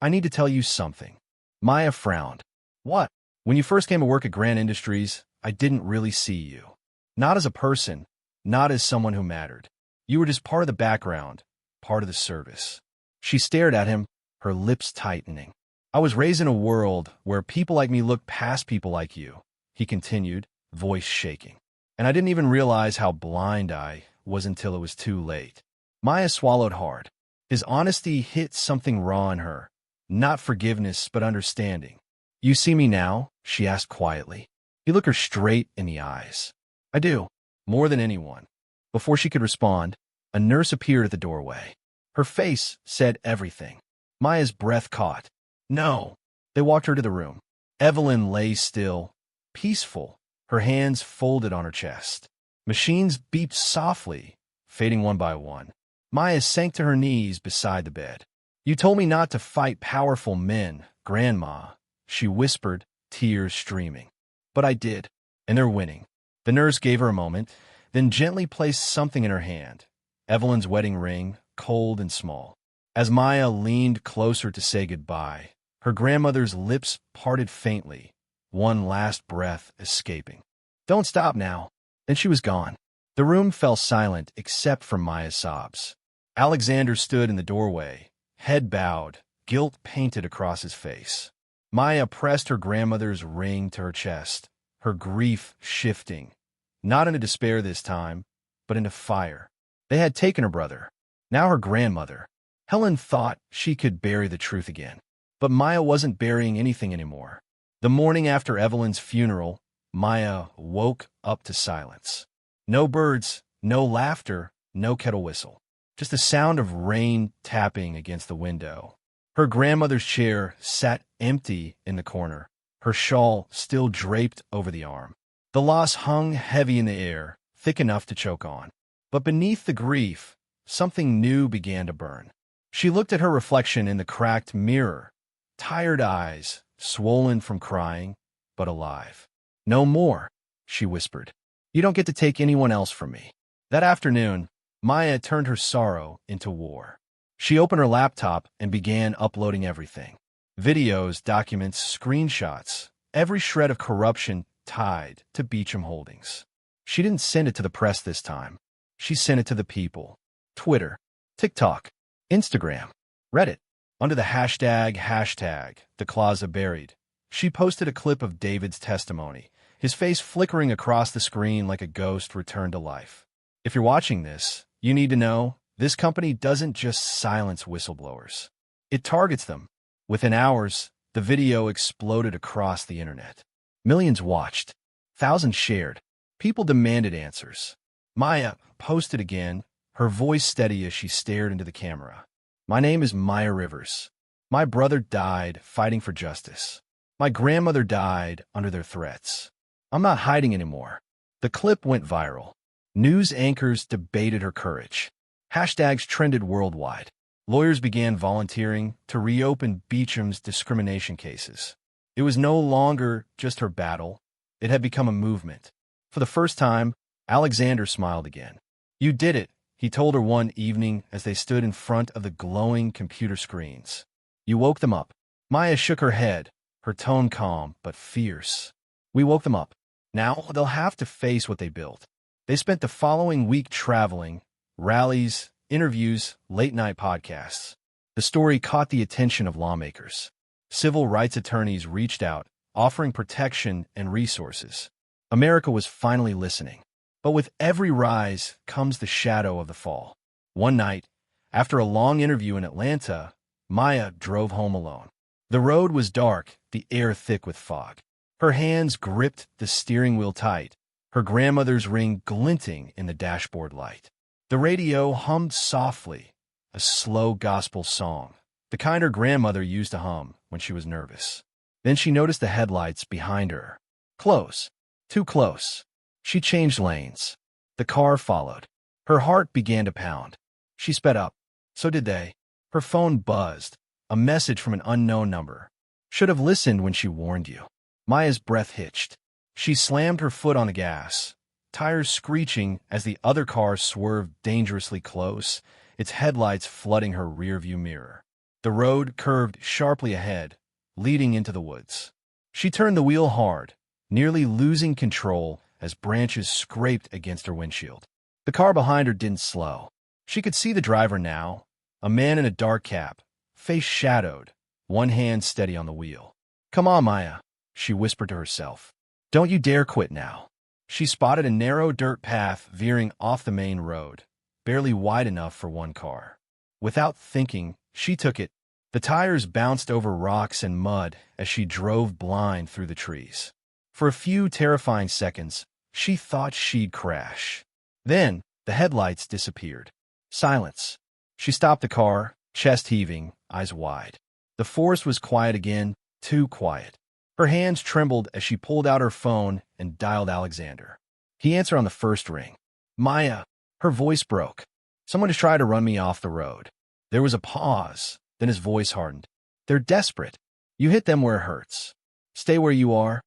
"I need to tell you something." Maya frowned. "What?" "When you first came to work at Grand Industries, I didn't really see you. Not as a person, not as someone who mattered. You were just part of the background, part of the service." She stared at him, her lips tightening. "I was raised in a world where people like me looked past people like you," he continued, voice shaking. "And I didn't even realize how blind I was until it was too late." Maya swallowed hard. His honesty hit something raw in her. Not forgiveness, but understanding. "You see me now?" she asked quietly. He looked her straight in the eyes. "I do, more than anyone." Before she could respond, a nurse appeared at the doorway. Her face said everything. Maya's breath caught. "No." They walked her to the room. Evelyn lay still, peaceful, her hands folded on her chest. Machines beeped softly, fading one by one. Maya sank to her knees beside the bed. "You told me not to fight powerful men, Grandma," she whispered, tears streaming. "But I did, and they're winning." The nurse gave her a moment, then gently placed something in her hand. Evelyn's wedding ring, cold and small. As Maya leaned closer to say goodbye, her grandmother's lips parted faintly, one last breath escaping. "Don't stop now." Then she was gone. The room fell silent except for Maya's sobs. Alexander stood in the doorway, head bowed, guilt painted across his face. Maya pressed her grandmother's ring to her chest, her grief shifting, not into despair this time, but into fire. They had taken her brother, now her grandmother. Helen thought she could bury the truth again. But Maya wasn't burying anything anymore. The morning after Evelyn's funeral, Maya woke up to silence. No birds, no laughter, no kettle whistle. Just the sound of rain tapping against the window. Her grandmother's chair sat empty in the corner, her shawl still draped over the arm. The loss hung heavy in the air, thick enough to choke on. But beneath the grief, something new began to burn. She looked at her reflection in the cracked mirror, tired eyes, swollen from crying, but alive. "No more," she whispered. "You don't get to take anyone else from me." That afternoon, Maya turned her sorrow into war. She opened her laptop and began uploading everything. Videos, documents, screenshots, every shred of corruption tied to Beecham Holdings. She didn't send it to the press this time. She sent it to the people. Twitter, TikTok, Instagram, Reddit. Under the hashtag the Closet Buried, she posted a clip of David's testimony, his face flickering across the screen like a ghost returned to life. If you're watching this, you need to know, this company doesn't just silence whistleblowers. It targets them. Within hours, the video exploded across the internet. Millions watched. Thousands shared. People demanded answers. Maya posted again, her voice steady as she stared into the camera. "My name is Maya Rivers. My brother died fighting for justice. My grandmother died under their threats. I'm not hiding anymore." The clip went viral. News anchors debated her courage. Hashtags trended worldwide. Lawyers began volunteering to reopen Beecham's discrimination cases. It was no longer just her battle. It had become a movement. For the first time, Alexander smiled again. "You did it," he told her one evening as they stood in front of the glowing computer screens. "You woke them up." Maya shook her head, her tone calm but fierce. "We woke them up. Now they'll have to face what they built." They spent the following week traveling, rallies, interviews, late-night podcasts. The story caught the attention of lawmakers. Civil rights attorneys reached out, offering protection and resources. America was finally listening. But with every rise comes the shadow of the fall. One night, after a long interview in Atlanta, Maya drove home alone. The road was dark, the air thick with fog. Her hands gripped the steering wheel tight, her grandmother's ring glinting in the dashboard light. The radio hummed softly, a slow gospel song, the kind her grandmother used to hum when she was nervous. Then she noticed the headlights behind her. Close, too close. She changed lanes. The car followed. Her heart began to pound. She sped up. So did they. Her phone buzzed, a message from an unknown number. "Should have listened when she warned you." Maya's breath hitched. She slammed her foot on the gas, tires screeching as the other car swerved dangerously close, its headlights flooding her rearview mirror. The road curved sharply ahead, leading into the woods. She turned the wheel hard, nearly losing control as branches scraped against her windshield. The car behind her didn't slow. She could see the driver now, a man in a dark cap, face shadowed, one hand steady on the wheel. "Come on, Maya," she whispered to herself. "Don't you dare quit now." She spotted a narrow dirt path veering off the main road, barely wide enough for one car. Without thinking, she took it. The tires bounced over rocks and mud as she drove blind through the trees. For a few terrifying seconds, she thought she'd crash. Then, the headlights disappeared. Silence. She stopped the car, chest heaving, eyes wide. The forest was quiet again, too quiet. Her hands trembled as she pulled out her phone and dialed Alexander. He answered on the first ring. "Maya." Her voice broke. "Someone has tried to run me off the road." There was a pause, then his voice hardened. "They're desperate. You hit them where it hurts. Stay where you are.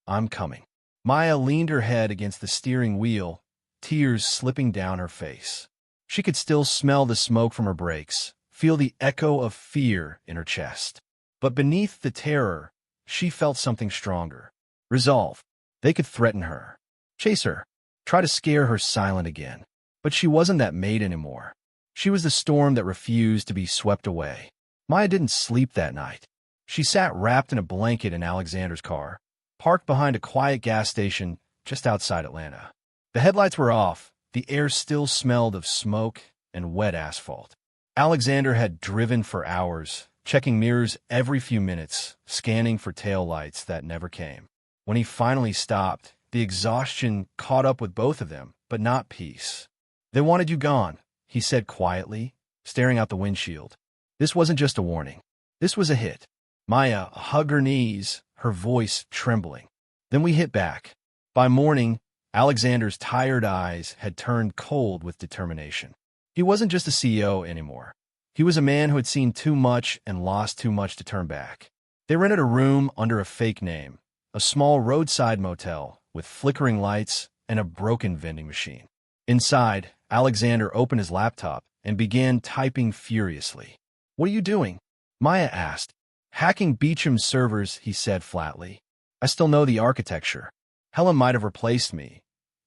I'm coming." Maya leaned her head against the steering wheel, tears slipping down her face. She could still smell the smoke from her brakes, feel the echo of fear in her chest. But beneath the terror, she felt something stronger. Resolve. They could threaten her, chase her, try to scare her silent again. But she wasn't that Maid anymore. She was the storm that refused to be swept away. Maya didn't sleep that night. She sat wrapped in a blanket in Alexander's car, parked behind a quiet gas station just outside Atlanta. The headlights were off. The air still smelled of smoke and wet asphalt. Alexander had driven for hours, checking mirrors every few minutes, scanning for taillights that never came. When he finally stopped, the exhaustion caught up with both of them, but not peace. "They wanted you gone," he said quietly, staring out the windshield. This wasn't just a warning. This was a hit. Maya hugged her knees, her voice trembling. "Then we hit back. By morning, Alexander's tired eyes had turned cold with determination. He wasn't just a CEO anymore. He was a man who had seen too much and lost too much to turn back. They rented a room under a fake name, a small roadside motel with flickering lights and a broken vending machine. Inside, Alexander opened his laptop and began typing furiously. "What are you doing?" Maya asked. "Hacking Beecham's servers," he said flatly. "I still know the architecture. Helen might have replaced me,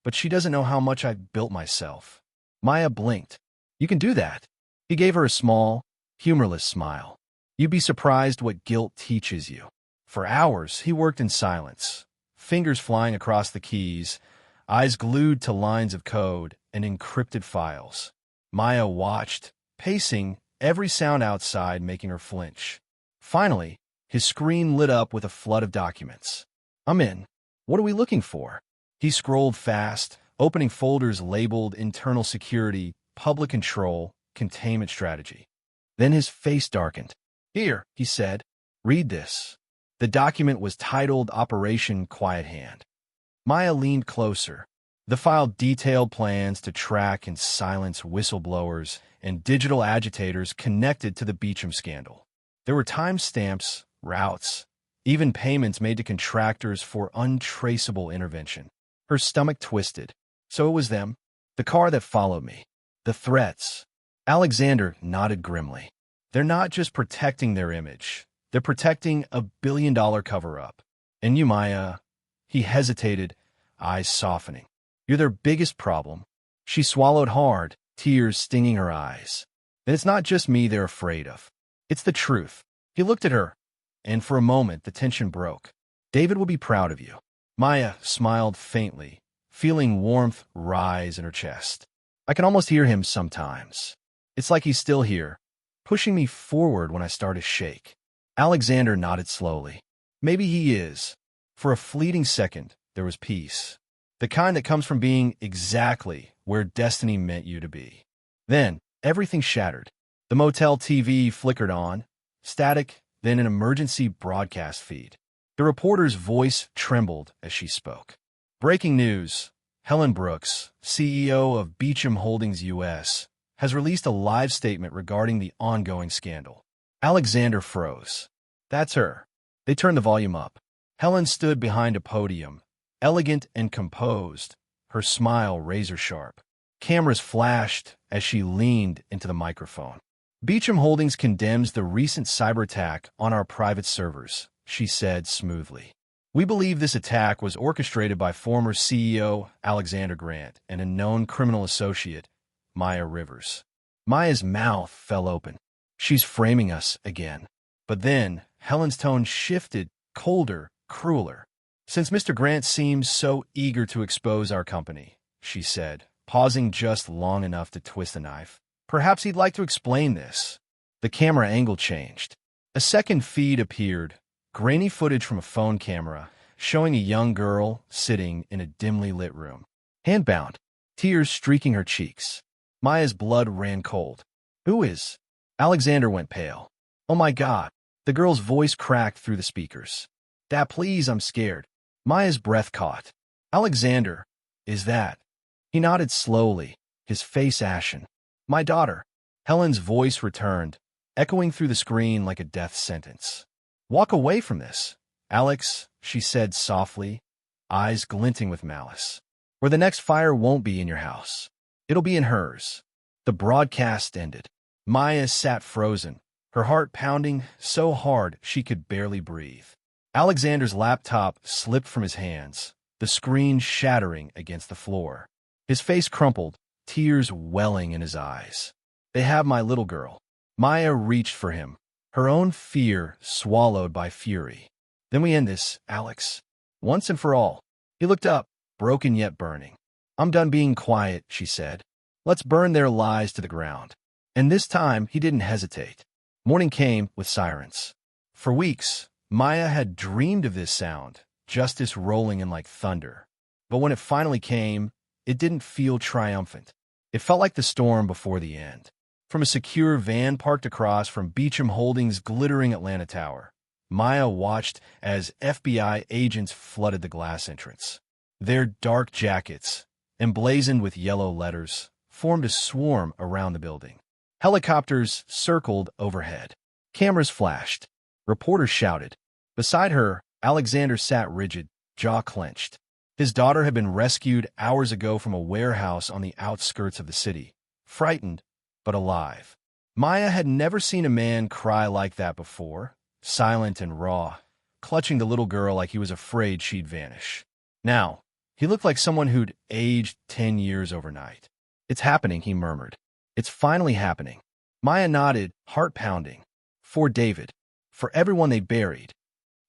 but she doesn't know how much I've built myself." Maya blinked. "You can do that." He gave her a small, humorless smile. "You'd be surprised what guilt teaches you." For hours, he worked in silence, fingers flying across the keys, eyes glued to lines of code and encrypted files. Maya watched, pacing, every sound outside making her flinch. Finally, his screen lit up with a flood of documents. "I'm in. What are we looking for?" He scrolled fast, opening folders labeled Internal Security, Public Control, Containment Strategy. Then his face darkened. "Here," he said. "Read this." The document was titled Operation Quiet Hand. Maya leaned closer. The file detailed plans to track and silence whistleblowers and digital agitators connected to the Beecham scandal. There were timestamps, routes, even payments made to contractors for untraceable intervention. Her stomach twisted. So it was them, the car that followed me, the threats. Alexander nodded grimly. They're not just protecting their image. They're protecting a billion-dollar cover-up. And you, Maya, he hesitated, eyes softening. You're their biggest problem. She swallowed hard, tears stinging her eyes. Then it's not just me they're afraid of. It's the truth. He looked at her, and for a moment the tension broke. David will be proud of you. Maya smiled faintly, feeling warmth rise in her chest. I can almost hear him sometimes. It's like he's still here, pushing me forward when I start to shake. Alexander nodded slowly. Maybe he is. For a fleeting second, there was peace. The kind that comes from being exactly where destiny meant you to be. Then, everything shattered. The motel TV flickered on, static, then an emergency broadcast feed. The reporter's voice trembled as she spoke. Breaking news. Helen Brooks, CEO of Beecham Holdings U.S., has released a live statement regarding the ongoing scandal. Alexander froze. That's her. They turned the volume up. Helen stood behind a podium, elegant and composed, her smile razor-sharp. Cameras flashed as she leaned into the microphone. Beecham Holdings condemns the recent cyber attack on our private servers, she said smoothly. We believe this attack was orchestrated by former CEO Alexander Grant and a known criminal associate, Maya Rivers. Maya's mouth fell open. She's framing us again. But then, Helen's tone shifted, colder, crueler. Since Mr. Grant seems so eager to expose our company, she said, pausing just long enough to twist a knife, perhaps he'd like to explain this. The camera angle changed. A second feed appeared, grainy footage from a phone camera, showing a young girl sitting in a dimly lit room. Handbound, tears streaking her cheeks. Maya's blood ran cold. Who is? Alexander went pale. Oh my God. The girl's voice cracked through the speakers. Dad, please, I'm scared. Maya's breath caught. Alexander, is that? He nodded slowly, his face ashen. My daughter. Helen's voice returned, echoing through the screen like a death sentence. Walk away from this, Alex, she said softly, eyes glinting with malice. Or the next fire won't be in your house. It'll be in hers. The broadcast ended. Maya sat frozen, her heart pounding so hard she could barely breathe. Alexander's laptop slipped from his hands, the screen shattering against the floor. His face crumpled, tears welling in his eyes. They have my little girl. Maya reached for him, her own fear swallowed by fury. Then we end this, Alex. Once and for all. He looked up, broken yet burning. I'm done being quiet, she said. Let's burn their lies to the ground. And this time, he didn't hesitate. Morning came with sirens. For weeks, Maya had dreamed of this sound, justice rolling in like thunder. But when it finally came, it didn't feel triumphant. It felt like the storm before the end. From a secure van parked across from Beecham Holdings' glittering Atlanta tower, Maya watched as FBI agents flooded the glass entrance. Their dark jackets, emblazoned with yellow letters, formed a swarm around the building. Helicopters circled overhead. Cameras flashed. Reporters shouted. Beside her, Alexander sat rigid, jaw clenched. His daughter had been rescued hours ago from a warehouse on the outskirts of the city, frightened but alive. Maya had never seen a man cry like that before, silent and raw, clutching the little girl like he was afraid she'd vanish. Now, he looked like someone who'd aged 10 years overnight. "It's happening," he murmured. "It's finally happening." Maya nodded, heart pounding. For David. For everyone they buried.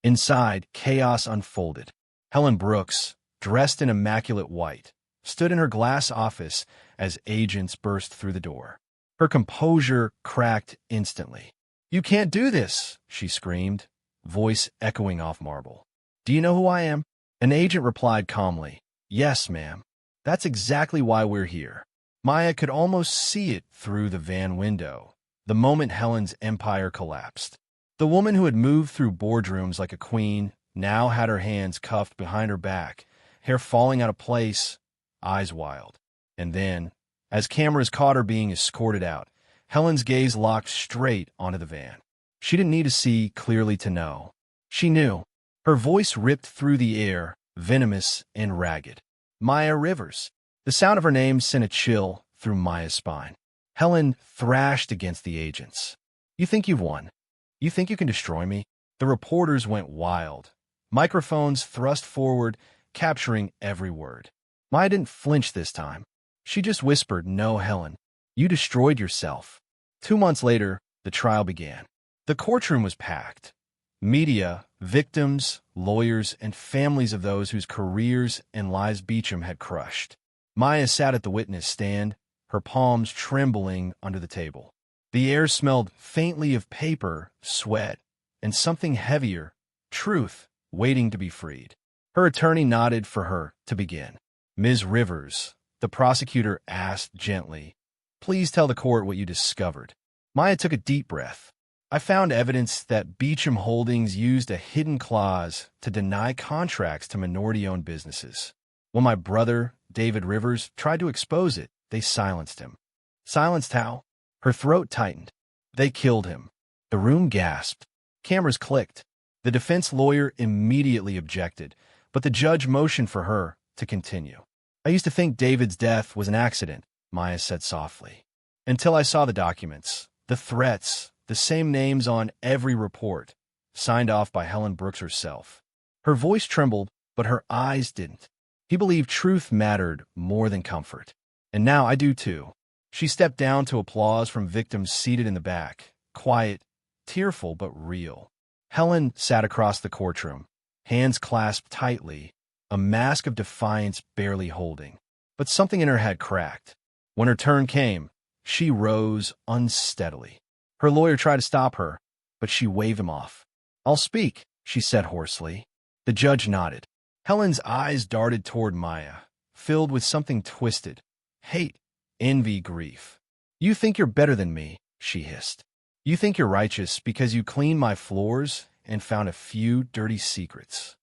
Inside, chaos unfolded. Helen Brooks, dressed in immaculate white, stood in her glass office as agents burst through the door. Her composure cracked instantly. "You can't do this," she screamed, voice echoing off marble. "Do you know who I am?" An agent replied calmly, "Yes, ma'am. That's exactly why we're here." Maya could almost see it through the van window, the moment Helen's empire collapsed. The woman who had moved through boardrooms like a queen now had her hands cuffed behind her back, hair falling out of place, eyes wild. And then, as cameras caught her being escorted out, Helen's gaze locked straight onto the van. She didn't need to see clearly to know. She knew. Her voice ripped through the air, venomous and ragged. "Maya Rivers." The sound of her name sent a chill through Maya's spine. Helen thrashed against the agents. "You think you've won? You think you can destroy me?" The reporters went wild. Microphones thrust forward, capturing every word. Maya didn't flinch this time. She just whispered, "No, Helen. You destroyed yourself." 2 months later, the trial began. The courtroom was packed. Media, victims, lawyers, and families of those whose careers and lives Beecham had crushed. Maya sat at the witness stand, her palms trembling under the table. The air smelled faintly of paper, sweat, and something heavier, truth, waiting to be freed. Her attorney nodded for her to begin. "Ms. Rivers," the prosecutor asked gently, "please tell the court what you discovered." Maya took a deep breath. "I found evidence that Beecham Holdings used a hidden clause to deny contracts to minority-owned businesses. When my brother, David Rivers, tried to expose it, they silenced him." "Silenced how?" Her throat tightened. "They killed him." The room gasped. Cameras clicked. The defense lawyer immediately objected, but the judge motioned for her to continue. "I used to think David's death was an accident," Maya said softly, "until I saw the documents, the threats, the same names on every report, signed off by Helen Brooks herself." Her voice trembled, but her eyes didn't. "He believed truth mattered more than comfort. And now I do too." She stepped down to applause from victims seated in the back, quiet, tearful but real. Helen sat across the courtroom, hands clasped tightly, a mask of defiance barely holding. But something in her had cracked. When her turn came, she rose unsteadily. Her lawyer tried to stop her, but she waved him off. "I'll speak," she said hoarsely. The judge nodded. Helen's eyes darted toward Maya, filled with something twisted. Hate, envy, grief. "You think you're better than me," she hissed. "You think you're righteous because you cleaned my floors and found a few dirty secrets."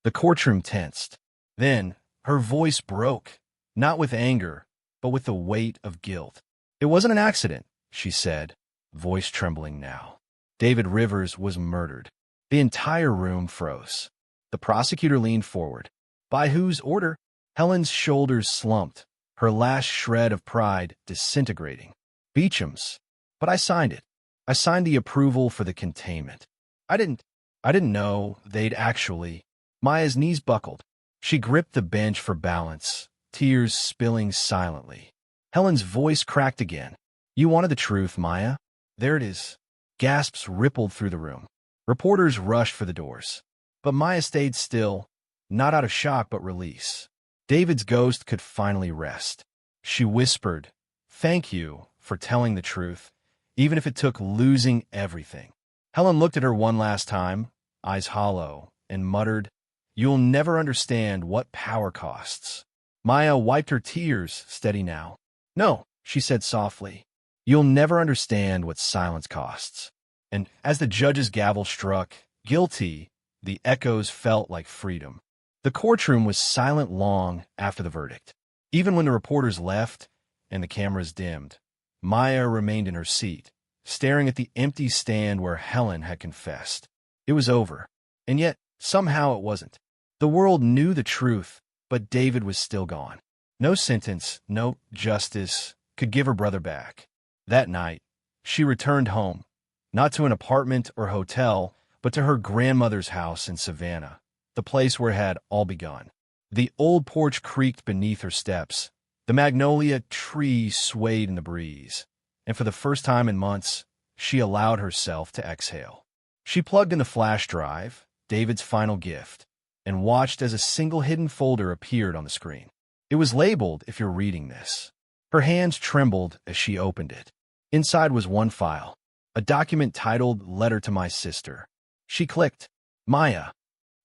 The courtroom tensed. Then her voice broke, not with anger, but with the weight of guilt. "It wasn't an accident," she said, voice trembling now. "David Rivers was murdered." The entire room froze. The prosecutor leaned forward. "By whose order?" Helen's shoulders slumped, her last shred of pride disintegrating. "Beecham's. But I signed it. I signed the approval for the containment. I didn't know they'd actually." Maya's knees buckled. She gripped the bench for balance, tears spilling silently. Helen's voice cracked again. "You wanted the truth, Maya. There it is." Gasps rippled through the room. Reporters rushed for the doors. But Maya stayed still, not out of shock but release. David's ghost could finally rest. She whispered, "Thank you for telling the truth, even if it took losing everything." Helen looked at her one last time, eyes hollow, and muttered, "You'll never understand what power costs." Maya wiped her tears, steady now. "No," she said softly. "You'll never understand what silence costs." And as the judge's gavel struck, "Guilty," the echoes felt like freedom. The courtroom was silent long after the verdict. Even when the reporters left and the cameras dimmed, Maya remained in her seat, staring at the empty stand where Helen had confessed. It was over, and yet somehow it wasn't. The world knew the truth, but David was still gone. No sentence, no justice could give her brother back. That night, she returned home, not to an apartment or hotel, but to her grandmother's house in Savannah, the place where it had all begun. The old porch creaked beneath her steps. The magnolia tree swayed in the breeze, and for the first time in months, she allowed herself to exhale. She plugged in the flash drive, David's final gift, and watched as a single hidden folder appeared on the screen. It was labeled, if you're reading this. Her hands trembled as she opened it. Inside was one file, a document titled Letter to My Sister. She clicked, Maya,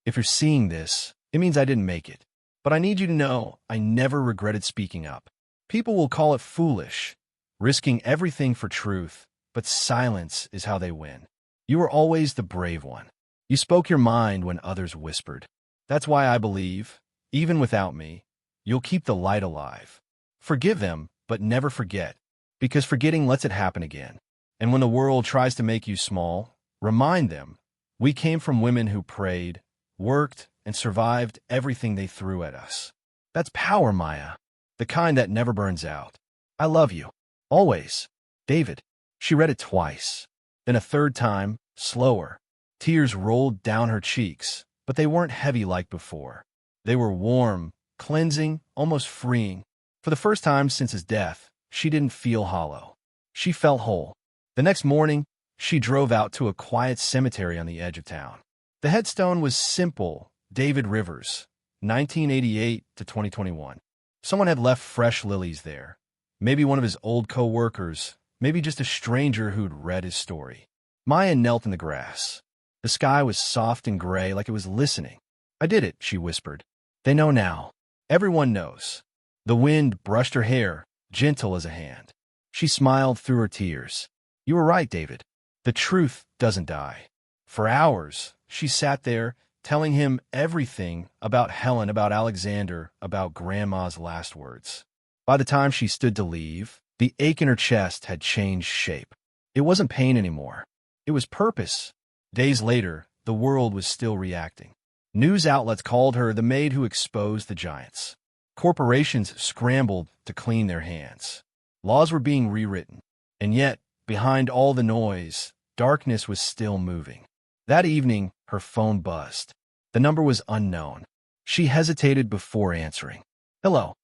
if you're seeing this, it means I didn't make it. But I need you to know I never regretted speaking up. People will call it foolish, risking everything for truth, but silence is how they win. You were always the brave one. You spoke your mind when others whispered. That's why I believe, even without me, you'll keep the light alive. Forgive them, but never forget, because forgetting lets it happen again. And when the world tries to make you small, remind them, we came from women who prayed, worked, and survived everything they threw at us. That's power, Maya, the kind that never burns out. I love you. Always. David. She read it twice. Then a third time, slower. Tears rolled down her cheeks, but they weren't heavy like before. They were warm, cleansing, almost freeing. For the first time since his death, she didn't feel hollow. She felt whole. The next morning, she drove out to a quiet cemetery on the edge of town. The headstone was simple, David Rivers, 1988 to 2021. Someone had left fresh lilies there. Maybe one of his old co-workers, maybe just a stranger who'd read his story. Maya knelt in the grass. The sky was soft and gray like it was listening. I did it, she whispered. They know now. Everyone knows. The wind brushed her hair, gentle as a hand. She smiled through her tears. You were right, David. The truth doesn't die. For hours, she sat there, telling him everything about Helen, about Alexander, about Grandma's last words. By the time she stood to leave, the ache in her chest had changed shape. It wasn't pain anymore. It was purpose. Days later, the world was still reacting. News outlets called her the maid who exposed the giants. Corporations scrambled to clean their hands. Laws were being rewritten. And yet, behind all the noise, darkness was still moving. That evening, her phone buzzed. The number was unknown. She hesitated before answering. Hello.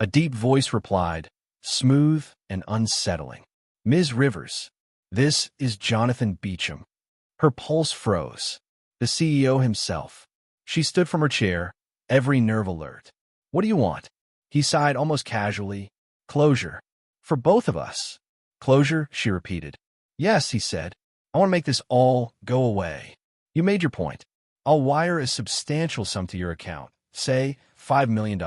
A deep voice replied, smooth and unsettling. Ms. Rivers, this is Jonathan Beecham. Her pulse froze. The CEO himself. She stood from her chair, every nerve alert. What do you want? He sighed almost casually. Closure. For both of us. Closure, she repeated. Yes, he said. I want to make this all go away. You made your point. I'll wire a substantial sum to your account, say $5 million.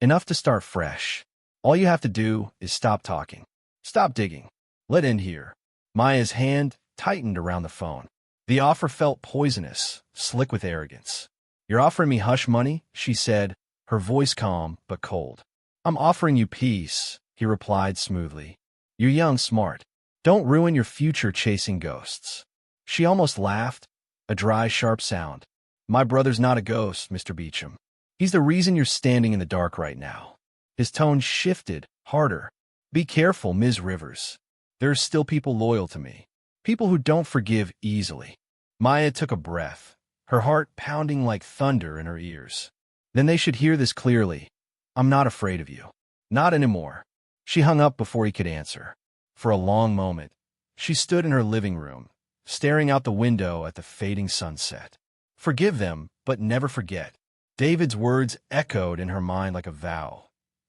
Enough to start fresh. All you have to do is stop talking. Stop digging. Let in here. Maya's hand tightened around the phone. The offer felt poisonous, slick with arrogance. You're offering me hush money, she said, her voice calm but cold. I'm offering you peace, he replied smoothly. You're young, smart. Don't ruin your future chasing ghosts. She almost laughed, a dry, sharp sound. My brother's not a ghost, Mr. Beecham. He's the reason you're standing in the dark right now. His tone shifted, harder. Be careful, Ms. Rivers. There are still people loyal to me. People who don't forgive easily. Maya took a breath, her heart pounding like thunder in her ears. Then they should hear this clearly. I'm not afraid of you. Not anymore. She hung up before he could answer. For a long moment, she stood in her living room, staring out the window at the fading sunset. Forgive them, but never forget. David's words echoed in her mind like a vow.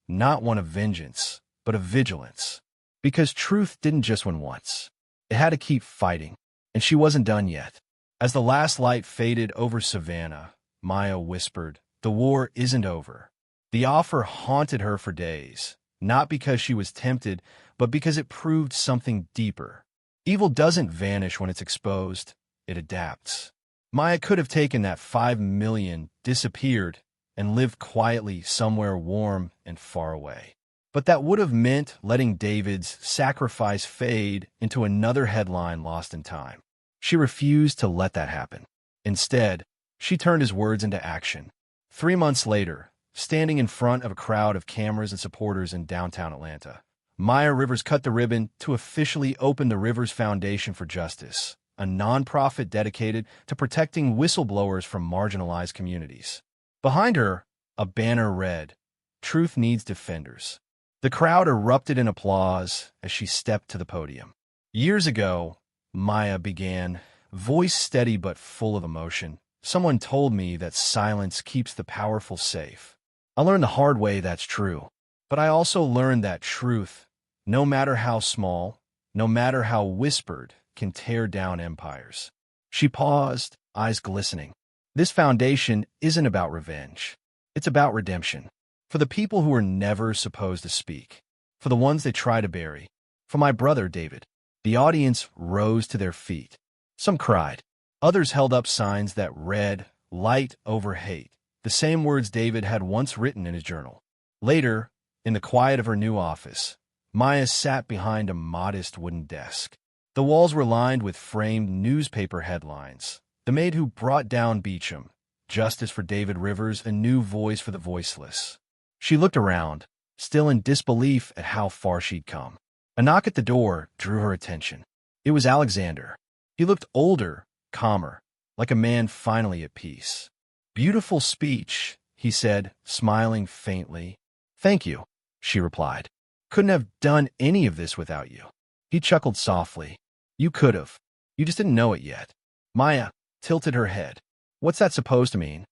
Not one of vengeance, but of vigilance. Because truth didn't just win once. It had to keep fighting, and she wasn't done yet. As the last light faded over Savannah, Maya whispered, the war isn't over. The offer haunted her for days, not because she was tempted, but because it proved something deeper. Evil doesn't vanish when it's exposed, it adapts. Maya could have taken that 5 million, disappeared, and lived quietly somewhere warm and far away. But that would have meant letting David's sacrifice fade into another headline lost in time. She refused to let that happen. Instead, she turned his words into action. 3 months later, standing in front of a crowd of cameras and supporters in downtown Atlanta, Maya Rivers cut the ribbon to officially open the Rivers Foundation for Justice, a nonprofit dedicated to protecting whistleblowers from marginalized communities. Behind her, a banner read, "Truth Needs Defenders." The crowd erupted in applause as she stepped to the podium. Years ago, Maya began, voice steady but full of emotion. Someone told me that silence keeps the powerful safe. I learned the hard way that's true. But I also learned that truth, no matter how small, no matter how whispered, can tear down empires. She paused, eyes glistening. This foundation isn't about revenge. It's about redemption. For the people who were never supposed to speak. For the ones they try to bury. For my brother, David. The audience rose to their feet. Some cried. Others held up signs that read, "Light over hate," the same words David had once written in his journal. Later, in the quiet of her new office, Maya sat behind a modest wooden desk. The walls were lined with framed newspaper headlines. The maid who brought down Beecham, justice for David Rivers, a new voice for the voiceless. She looked around, still in disbelief at how far she'd come. A knock at the door drew her attention. It was Alexander. He looked older, calmer, like a man finally at peace. "Beautiful speech," he said, smiling faintly. "Thank you," she replied. "Couldn't have done any of this without you." He chuckled softly. "You could have. You just didn't know it yet." Maya tilted her head. "What's that supposed to mean?"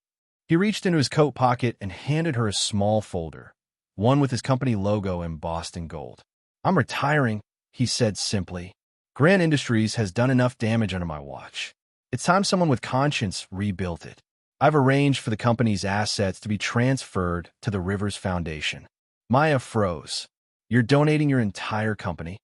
He reached into his coat pocket and handed her a small folder, one with his company logo embossed in gold. "I'm retiring," he said simply. "Grand Industries has done enough damage under my watch. It's time someone with conscience rebuilt it. I've arranged for the company's assets to be transferred to the Rivers Foundation." Maya froze. "You're donating your entire company?"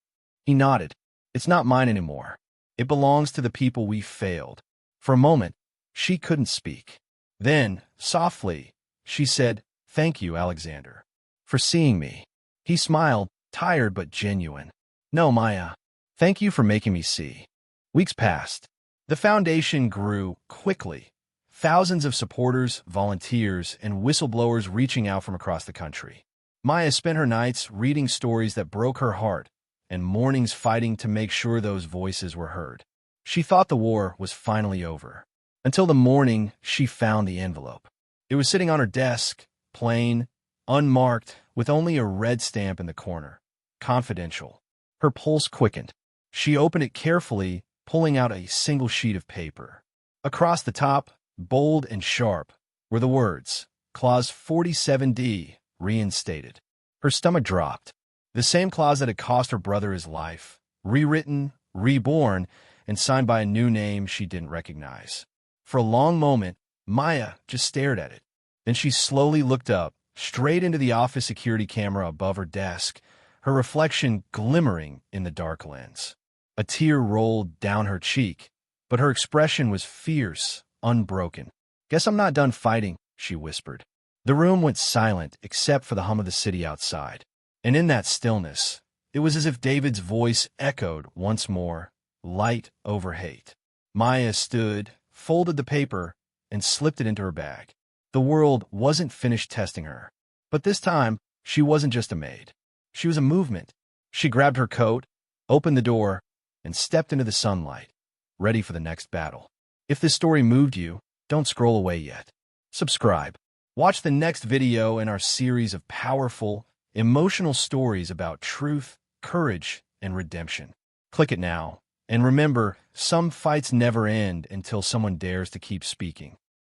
He nodded. "It's not mine anymore. It belongs to the people we failed." For a moment, she couldn't speak. Then, softly, she said, "Thank you, Alexander, for seeing me." He smiled, tired but genuine. "No, Maya. Thank you for making me see." Weeks passed. The foundation grew quickly. Thousands of supporters, volunteers, and whistleblowers reaching out from across the country. Maya spent her nights reading stories that broke her heart and mornings fighting to make sure those voices were heard. She thought the war was finally over. Until the morning she found the envelope. It was sitting on her desk, plain, unmarked, with only a red stamp in the corner. Confidential. Her pulse quickened. She opened it carefully, pulling out a single sheet of paper. Across the top, bold and sharp, were the words, Clause 47D, reinstated. Her stomach dropped. The same clause that had cost her brother his life, rewritten, reborn, and signed by a new name she didn't recognize. For a long moment, Maya just stared at it. Then she slowly looked up, straight into the office security camera above her desk, her reflection glimmering in the dark lens. A tear rolled down her cheek, but her expression was fierce, unbroken. "Guess I'm not done fighting," she whispered. The room went silent except for the hum of the city outside. And in that stillness, it was as if David's voice echoed once more, "Light over hate." Maya stood, folded the paper, and slipped it into her bag. The world wasn't finished testing her. But this time, she wasn't just a maid. She was a movement. She grabbed her coat, opened the door, and stepped into the sunlight, ready for the next battle. If this story moved you, don't scroll away yet. Subscribe. Watch the next video in our series of powerful, emotional stories about truth, courage, and redemption. Click it now. And remember, some fights never end until someone dares to keep speaking.